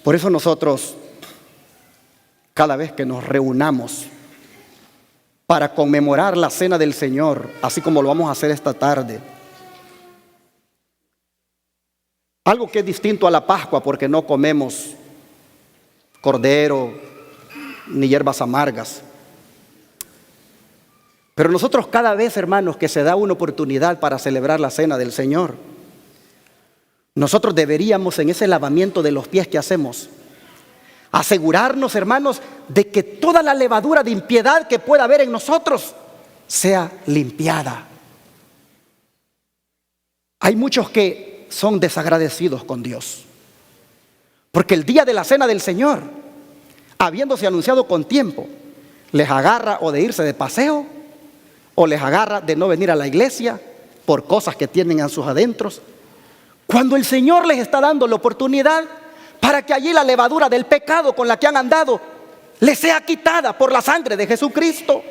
Por eso nosotros, cada vez que nos reunamos para conmemorar la cena del Señor, así como lo vamos a hacer esta tarde, algo que es distinto a la Pascua, porque no comemos cordero ni hierbas amargas. Pero nosotros cada vez, hermanos, que se da una oportunidad para celebrar la cena del Señor, nosotros deberíamos, en ese lavamiento de los pies que hacemos, asegurarnos, hermanos, de que toda la levadura de impiedad que pueda haber en nosotros sea limpiada. Hay muchos que son desagradecidos con Dios, porque el día de la cena del Señor, habiéndose anunciado con tiempo, les agarra o de irse de paseo, o les agarra de no venir a la iglesia por cosas que tienen en sus adentros, cuando el Señor les está dando la oportunidad para que allí la levadura del pecado con la que han andado les sea quitada por la sangre de Jesucristo.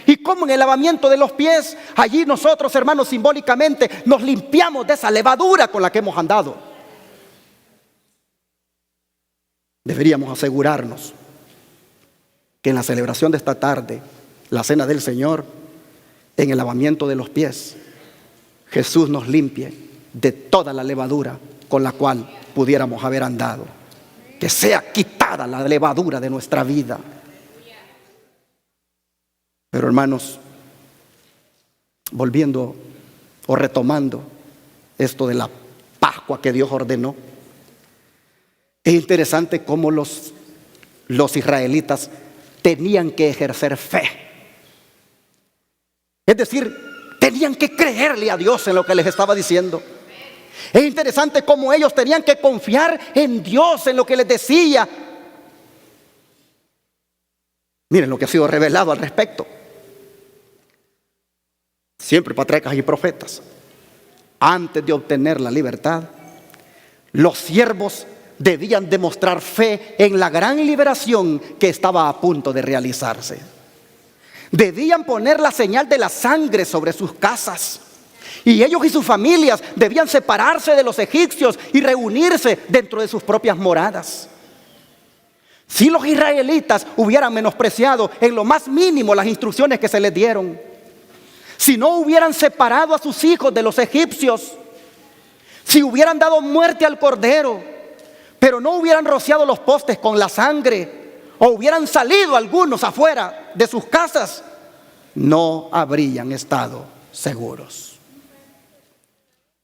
Y como en el lavamiento de los pies, allí nosotros, hermanos, simbólicamente nos limpiamos de esa levadura con la que hemos andado. deberíamos asegurarnos que en la celebración de esta tarde, la cena del Señor, en el lavamiento de los pies, Jesús nos limpie de toda la levadura con la cual pudiéramos haber andado. Que sea quitada la levadura de nuestra vida. Pero hermanos, volviendo o retomando esto de la Pascua que Dios ordenó, es interesante cómo los israelitas tenían que ejercer fe. Es decir, tenían que creerle a Dios en lo que les estaba diciendo. Es interesante cómo ellos tenían que confiar en Dios, en lo que les decía. Miren lo que ha sido revelado al respecto. Siempre patriarcas y profetas, antes de obtener la libertad, los siervos debían demostrar fe en la gran liberación que estaba a punto de realizarse. Debían poner la señal de la sangre sobre sus casas. Y ellos y sus familias debían separarse de los egipcios y reunirse dentro de sus propias moradas. Si los israelitas hubieran menospreciado en lo más mínimo las instrucciones que se les dieron, si no hubieran separado a sus hijos de los egipcios, si hubieran dado muerte al cordero, pero no hubieran rociado los postes con la sangre, o hubieran salido algunos afuera de sus casas, no habrían estado seguros.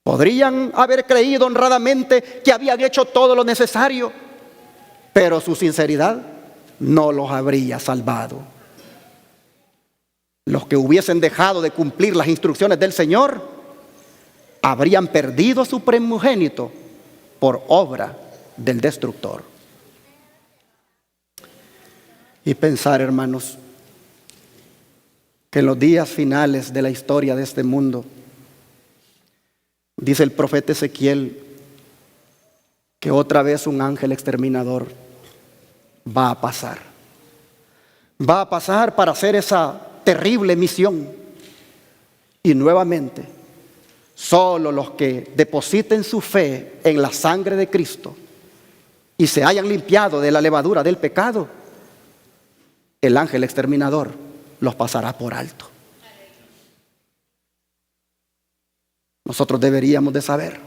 Podrían haber creído honradamente que habían hecho todo lo necesario, pero su sinceridad no los habría salvado. Los que hubiesen dejado de cumplir las instrucciones del Señor habrían perdido a su primogénito por obra del destructor. Y pensar, hermanos, que en los días finales de la historia de este mundo, dice el profeta Ezequiel que otra vez un ángel exterminador va a pasar. Va a pasar para hacer esa terrible misión. Y nuevamente, solo los que depositen su fe en la sangre de Cristo y se hayan limpiado de la levadura del pecado, el ángel exterminador los pasará por alto. Nosotros deberíamos de saber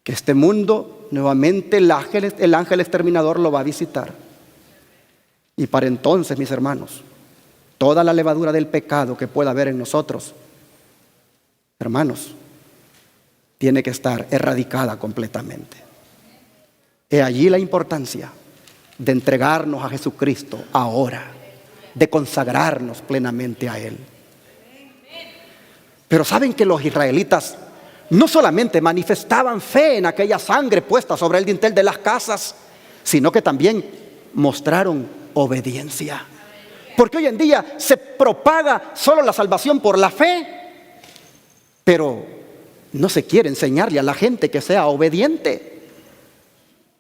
que este mundo nuevamente el ángel exterminador lo va a visitar. Y para entonces, mis hermanos, toda la levadura del pecado que pueda haber en nosotros, hermanos, tiene que estar erradicada completamente. He allí la importancia de entregarnos a Jesucristo ahora, de consagrarnos plenamente a Él. Pero saben que los israelitas no solamente manifestaban fe en aquella sangre puesta sobre el dintel de las casas, sino que también mostraron obediencia. Porque hoy en día se propaga solo la salvación por la fe, pero no se quiere enseñarle a la gente que sea obediente.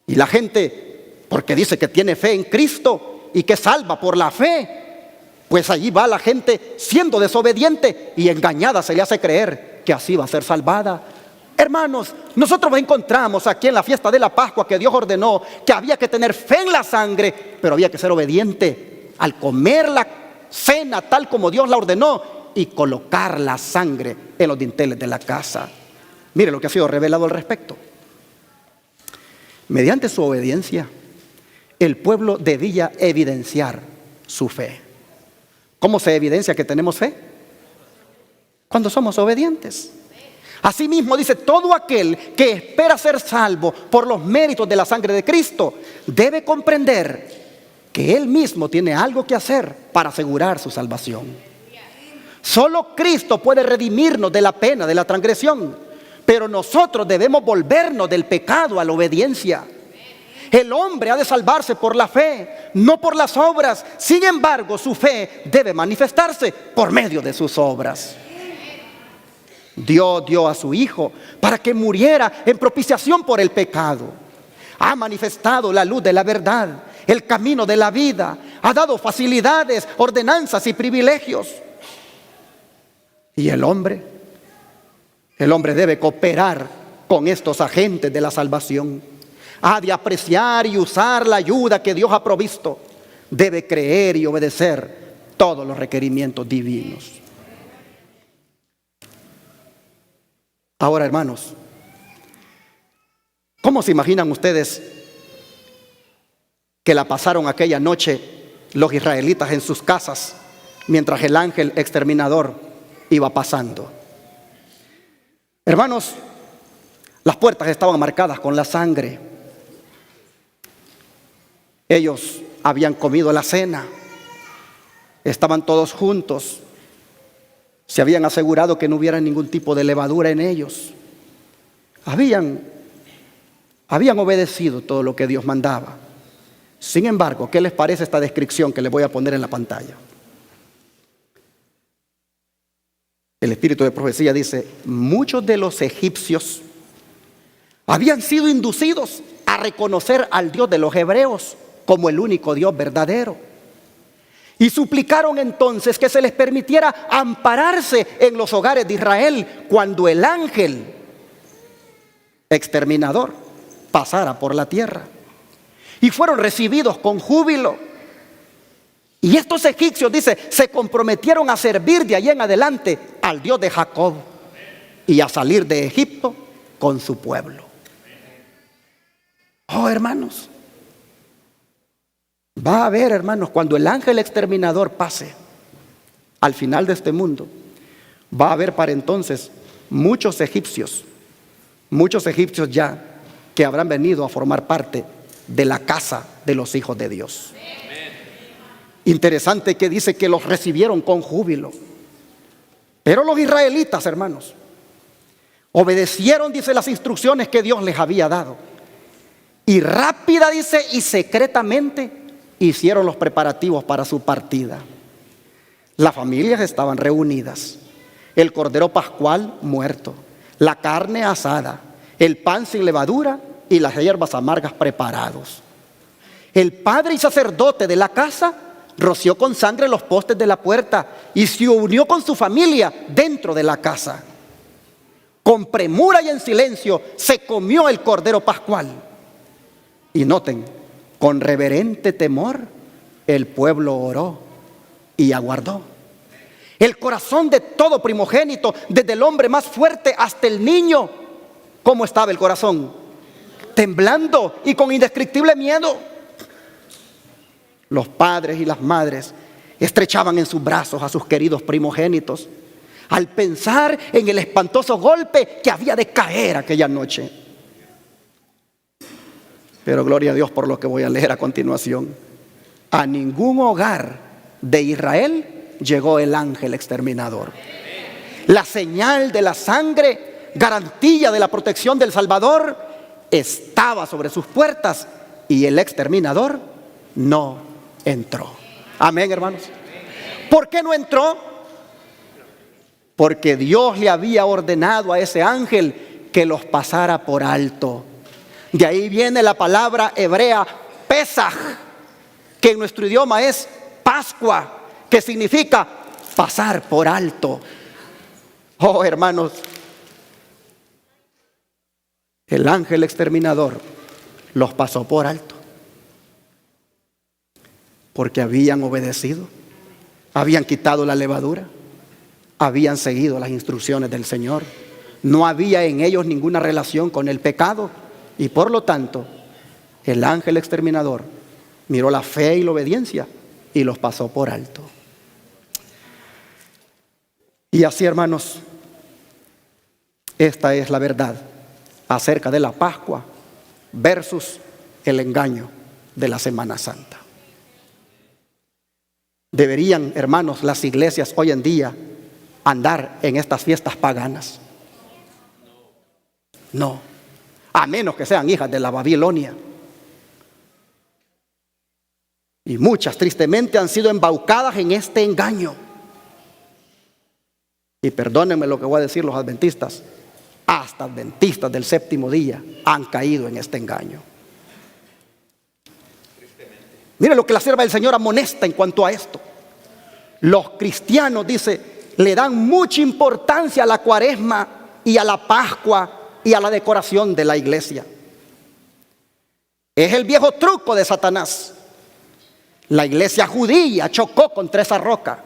Y la gente, porque dice que tiene fe en Cristo y que salva por la fe, pues allí va la gente siendo desobediente y engañada se le hace creer que así va a ser salvada. Hermanos, nosotros encontramos aquí en la fiesta de la Pascua que Dios ordenó que había que tener fe en la sangre, pero había que ser obediente al comer la cena tal como Dios la ordenó y colocar la sangre en los dinteles de la casa. Mire lo que ha sido revelado al respecto. Mediante su obediencia, el pueblo debía evidenciar su fe. ¿Cómo se evidencia que tenemos fe? Cuando somos obedientes. Asimismo dice, todo aquel que espera ser salvo por los méritos de la sangre de Cristo debe comprender que él mismo tiene algo que hacer para asegurar su salvación. Solo Cristo puede redimirnos de la pena de la transgresión, pero nosotros debemos volvernos del pecado a la obediencia. El hombre ha de salvarse por la fe, no por las obras. Sin embargo, su fe debe manifestarse por medio de sus obras. Dios dio a su Hijo para que muriera en propiciación por el pecado. Ha manifestado la luz de la verdad, el camino de la vida. Ha dado facilidades, ordenanzas y privilegios. Y el hombre debe cooperar con estos agentes de la salvación. ha de apreciar y usar la ayuda que Dios ha provisto, debe creer y obedecer todos los requerimientos divinos. Ahora, hermanos, ¿cómo se imaginan ustedes que la pasaron aquella noche los israelitas en sus casas mientras el ángel exterminador iba pasando? Hermanos, las puertas estaban marcadas con la sangre. Ellos habían comido la cena, estaban todos juntos, se habían asegurado que no hubiera ningún tipo de levadura en ellos. Habían obedecido todo lo que Dios mandaba. Sin embargo, ¿qué les parece esta descripción que les voy a poner en la pantalla? El espíritu de profecía dice: muchos de los egipcios habían sido inducidos a reconocer al Dios de los hebreos como el único Dios verdadero, y suplicaron entonces que se les permitiera ampararse en los hogares de Israel cuando el ángel exterminador pasara por la tierra. Y fueron recibidos con júbilo. Y estos egipcios, dice, se comprometieron a servir de allí en adelante al Dios de Jacob y a salir de Egipto con su pueblo. Oh, hermanos, va a haber, hermanos, cuando el ángel exterminador pase al final de este mundo, va a haber para entonces muchos egipcios ya que habrán venido a formar parte de la casa de los hijos de Dios. Interesante que dice que los recibieron con júbilo. Pero los israelitas, hermanos, obedecieron, dice, las instrucciones que Dios les había dado. Y rápida, dice, y secretamente hicieron los preparativos para su partida. Las familias estaban reunidas, el cordero pascual muerto, la carne asada, el pan sin levadura y las hierbas amargas preparados. El padre y sacerdote de la casa roció con sangre los postes de la puerta y se unió con su familia dentro de la casa. Con premura y en silencio se comió el cordero pascual. Y noten, con reverente temor el pueblo oró y aguardó. El corazón de todo primogénito, desde el hombre más fuerte hasta el niño, ¿cómo estaba el corazón? Temblando y con indescriptible miedo. Los padres y las madres estrechaban en sus brazos a sus queridos primogénitos al pensar en el espantoso golpe que había de caer aquella noche. Pero gloria a Dios por lo que voy a leer a continuación. A ningún hogar de Israel llegó el ángel exterminador. La señal de la sangre, garantía de la protección del Salvador, estaba sobre sus puertas y el exterminador no entró. Amén, hermanos. ¿Por qué no entró? Porque Dios le había ordenado a ese ángel que los pasara por alto. De ahí viene la palabra hebrea Pesaj, que en nuestro idioma es Pascua, que significa pasar por alto. Oh, hermanos, el ángel exterminador los pasó por alto porque habían obedecido, habían quitado la levadura, habían seguido las instrucciones del Señor. No había en ellos ninguna relación con el pecado y por lo tanto el ángel exterminador miró la fe y la obediencia y los pasó por alto. Y así, hermanos, esta es la verdad acerca de la Pascua versus el engaño de la Semana Santa. ¿Deberían, hermanos, las iglesias hoy en día andar en estas fiestas paganas? No, a menos que sean hijas de la Babilonia. Y muchas, tristemente, han sido embaucadas en este engaño. Y perdónenme lo que voy a decir los adventistas, hasta adventistas del séptimo día han caído en este engaño. Mire lo que la sierva del Señor amonesta en cuanto a esto. Los cristianos, dice, le dan mucha importancia a la Cuaresma y a la Pascua y a la decoración de la iglesia. Es el viejo truco de Satanás. La iglesia judía chocó contra esa roca.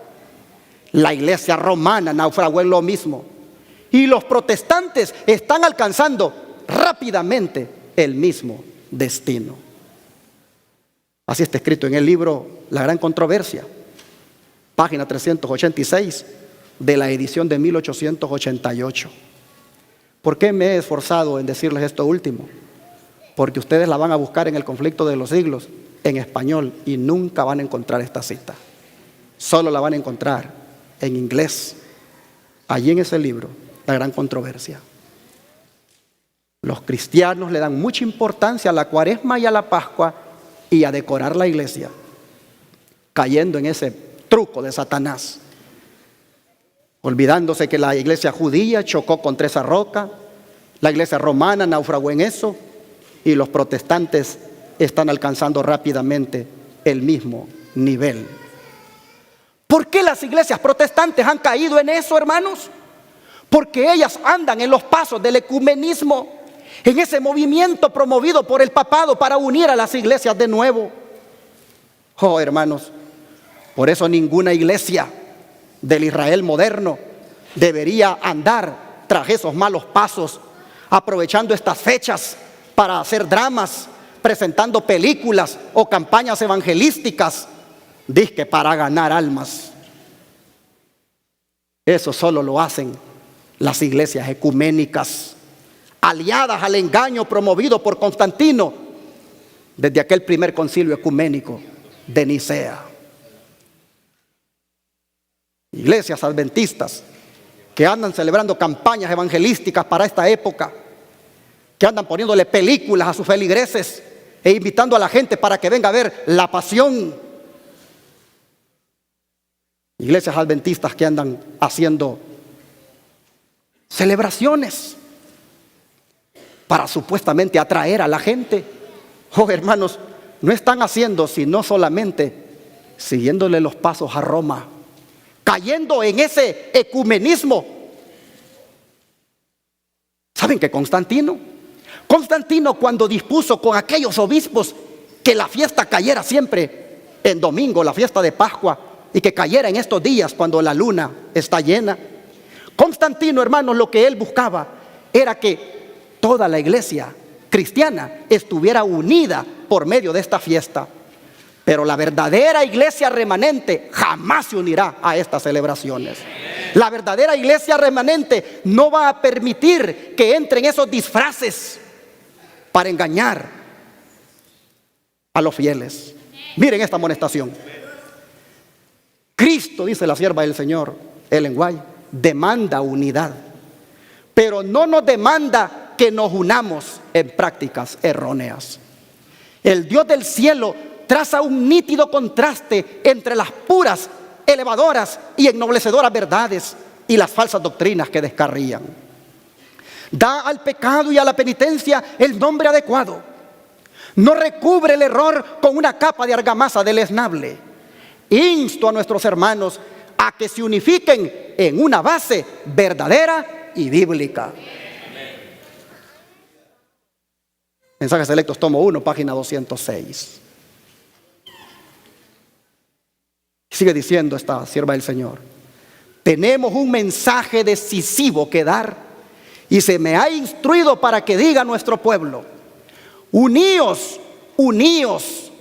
La iglesia romana naufragó en lo mismo. Y los protestantes están alcanzando rápidamente el mismo destino. Así está escrito en el libro La Gran Controversia, página 386 de la edición de 1888. ¿Por qué me he esforzado en decirles esto último? Porque ustedes la van a buscar en el Conflicto de los Siglos en español y nunca van a encontrar esta cita. Solo la van a encontrar en inglés, allí en ese libro, La Gran Controversia. Los cristianos le dan mucha importancia a la Cuaresma y a la Pascua y a decorar la iglesia, cayendo en ese truco de Satanás, olvidándose que la iglesia judía chocó contra esa roca, la iglesia romana naufragó en eso, y los protestantes están alcanzando rápidamente el mismo nivel. ¿Por qué las iglesias protestantes han caído en eso, hermanos? Porque ellas andan en los pasos del ecumenismo, en ese movimiento promovido por el papado para unir a las iglesias de nuevo. Oh, hermanos, por eso ninguna iglesia del Israel moderno debería andar tras esos malos pasos, aprovechando estas fechas para hacer dramas, presentando películas o campañas evangelísticas, dizque para ganar almas. Eso solo lo hacen las iglesias ecuménicas, aliadas al engaño promovido por Constantino desde aquel primer concilio ecuménico de Nicea. Iglesias adventistas que andan celebrando campañas evangelísticas para esta época, que andan poniéndole películas a sus feligreses e invitando a la gente para que venga a ver la pasión. Iglesias adventistas que andan haciendo celebraciones para supuestamente atraer a la gente. Oh, hermanos, no están haciendo sino solamente siguiéndole los pasos a Roma, cayendo en ese ecumenismo. ¿Saben que Constantino cuando dispuso con aquellos obispos que la fiesta cayera siempre en domingo, la fiesta de Pascua, y que cayera en estos días cuando la luna está llena? Constantino, hermanos, lo que él buscaba era que toda la iglesia cristiana estuviera unida por medio de esta fiesta. Pero la verdadera iglesia remanente jamás se unirá a estas celebraciones. La verdadera iglesia remanente no va a permitir que entren esos disfraces para engañar a los fieles. Miren esta amonestación. Cristo, dice la sierva del Señor, Ellen White, demanda unidad, pero no nos demanda que nos unamos en prácticas erróneas. El Dios del cielo traza un nítido contraste entre las puras, elevadoras y ennoblecedoras verdades y las falsas doctrinas que descarrían. Da al pecado y a la penitencia el nombre adecuado. No recubre el error con una capa de argamasa deleznable. Insto a nuestros hermanos a que se unifiquen en una base verdadera y bíblica. Mensajes Selectos, tomo 1, página 206. Sigue diciendo esta sierva del Señor: tenemos un mensaje decisivo que dar, y se me ha instruido para que diga a nuestro pueblo: uníos, uníos.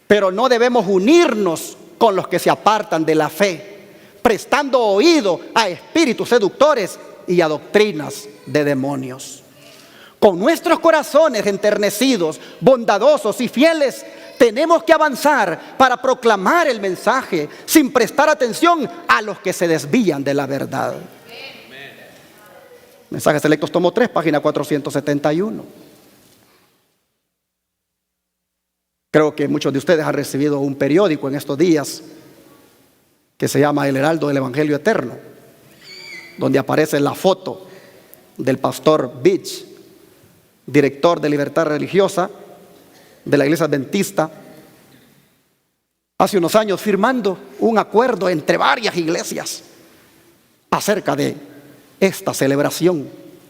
Pero no debemos unirnos con los que se apartan de la fe, prestando oído a espíritus seductores y a doctrinas de demonios. Con nuestros corazones enternecidos, bondadosos y fieles, tenemos que avanzar para proclamar el mensaje sin prestar atención a los que se desvían de la verdad. Mensajes Selectos, tomo 3, página 471. Creo que muchos de ustedes han recibido un periódico en estos días que se llama El Heraldo del Evangelio Eterno, donde aparece la foto del pastor Beach, director de Libertad Religiosa de la Iglesia Adventista, hace unos años firmando un acuerdo entre varias iglesias acerca de esta celebración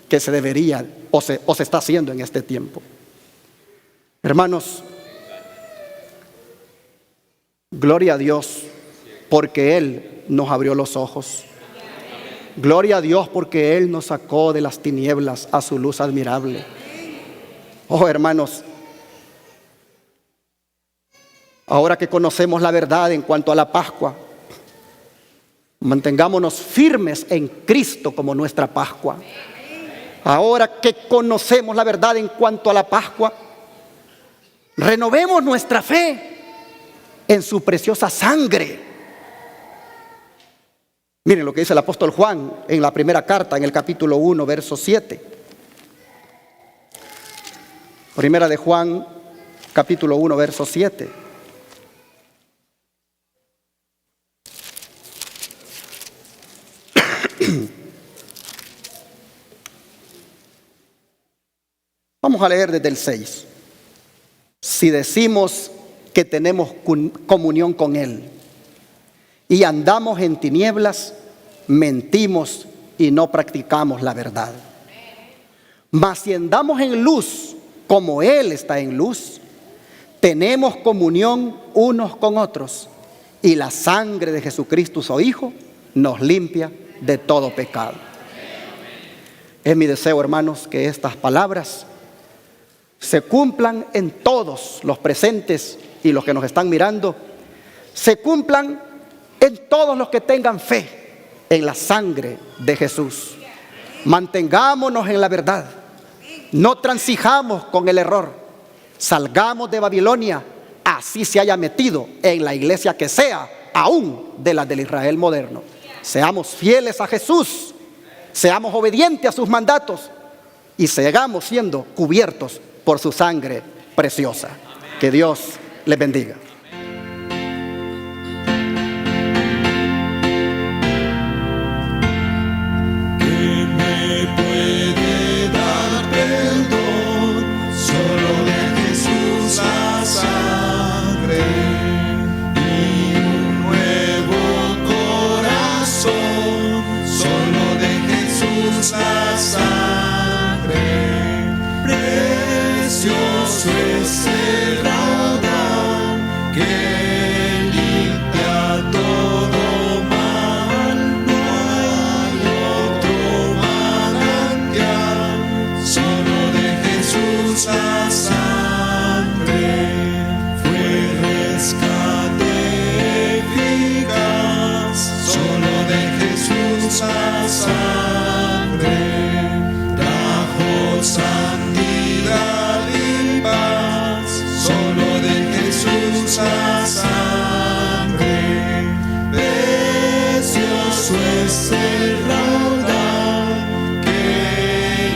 que se debería o se está haciendo en este tiempo. Hermanos, gloria a Dios porque Él nos abrió los ojos. Gloria a Dios porque Él nos sacó de las tinieblas a su luz admirable. Oh, hermanos, ahora que conocemos la verdad en cuanto a la Pascua, mantengámonos firmes en Cristo como nuestra Pascua. Ahora que conocemos la verdad en cuanto a la Pascua, renovemos nuestra fe en su preciosa sangre. Miren lo que dice el apóstol Juan en la primera carta, en el capítulo 1, verso 7. Primera de Juan, capítulo 1, verso 7. Vamos a leer desde el 6. Si decimos que tenemos comunión con Él y andamos en tinieblas, mentimos y no practicamos la verdad. Mas si andamos en luz, como Él está en luz, tenemos comunión unos con otros, y la sangre de Jesucristo, su Hijo, nos limpia de todo pecado. Es mi deseo, hermanos, que estas palabras se cumplan en todos los presentes y los que nos están mirando, se cumplan en todos los que tengan fe en la sangre de Jesús. Mantengámonos en la verdad, no transijamos con el error, salgamos de Babilonia, así se haya metido en la iglesia que sea, aún de la del Israel moderno. Seamos fieles a Jesús, seamos obedientes a sus mandatos y sigamos siendo cubiertos por su sangre preciosa. Que Dios les bendiga. La sangre, precioso es el raudal que limpia todo mal. No hay otro manantial, solo de Jesús la sangre fue rescate eficaz, solo de Jesús la sangre santidad y paz, solo de Jesús la sangre, precioso es el raudal que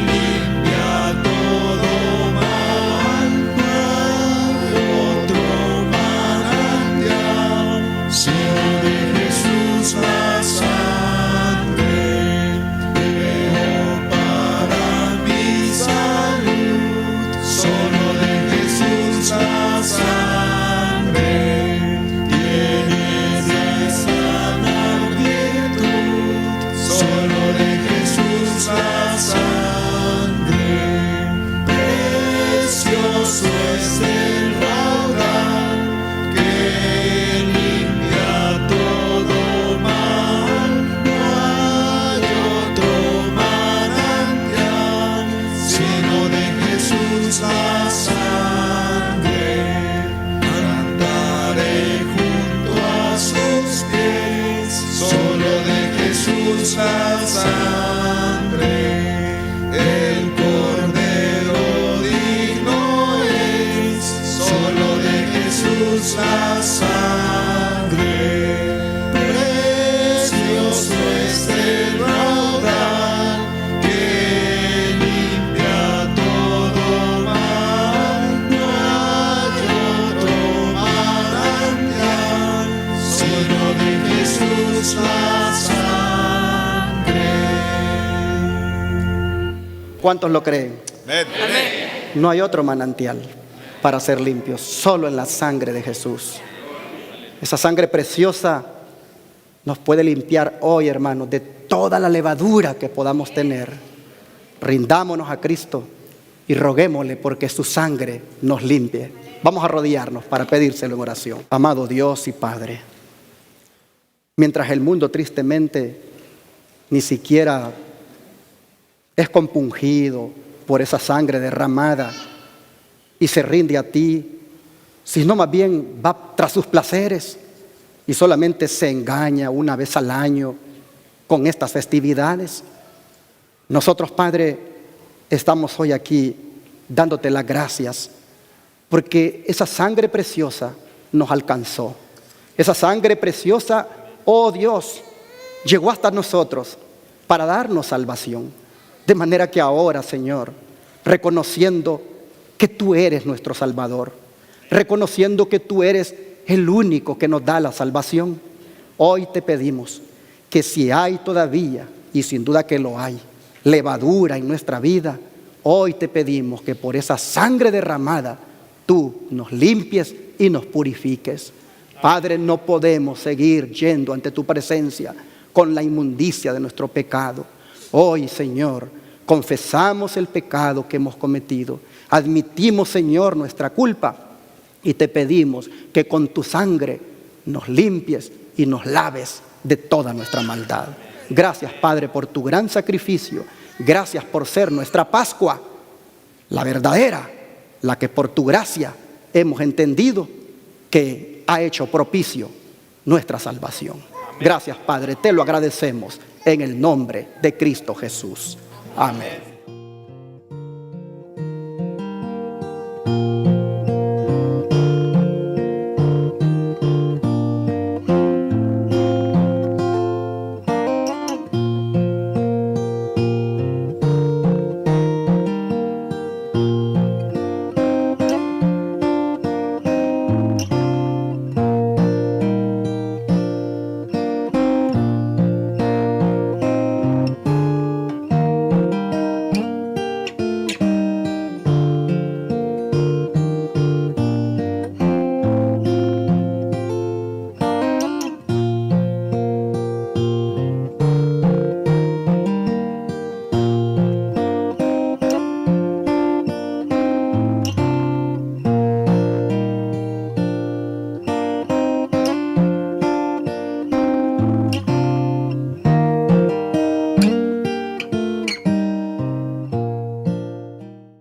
limpia todo mal. No hay otro manantial, sino de Jesús la sangre. La sangre tiene sana virtud, solo de Jesús la sangre, precioso es el raudal que limpia todo mal. No hay otro manantial, sino de Jesús la sangre. La sangre, el Cordero digno es, solo de Jesús la sangre, precioso es el raudal que limpia todo mal. No hay otro manantial, sino de Jesús la sangre. ¿Cuántos lo creen? Amén. No hay otro manantial para ser limpios, solo en la sangre de Jesús. Esa sangre preciosa nos puede limpiar hoy, hermanos, de toda la levadura que podamos tener. Rindámonos a Cristo y roguémosle porque su sangre nos limpie. Vamos a arrodillarnos para pedírselo en oración. Amado Dios y Padre, mientras el mundo tristemente ni siquiera es compungido por esa sangre derramada y se rinde a ti, sino más bien va tras sus placeres y solamente se engaña una vez al año con estas festividades. Nosotros, Padre, estamos hoy aquí dándote las gracias porque esa sangre preciosa nos alcanzó. Esa sangre preciosa, oh Dios, llegó hasta nosotros para darnos salvación. De manera que ahora, Señor, reconociendo que tú eres nuestro Salvador, reconociendo que tú eres el único que nos da la salvación, hoy te pedimos que si hay todavía, y sin duda que lo hay, levadura en nuestra vida, hoy te pedimos que por esa sangre derramada tú nos limpies y nos purifiques. Padre, no podemos seguir yendo ante tu presencia con la inmundicia de nuestro pecado. Hoy, Señor, confesamos el pecado que hemos cometido. Admitimos, Señor, nuestra culpa y te pedimos que con tu sangre nos limpies y nos laves de toda nuestra maldad. Gracias, Padre, por tu gran sacrificio. Gracias por ser nuestra Pascua, la verdadera, la que por tu gracia hemos entendido que ha hecho propicio nuestra salvación. Gracias, Padre, te lo agradecemos en el nombre de Cristo Jesús. Amén.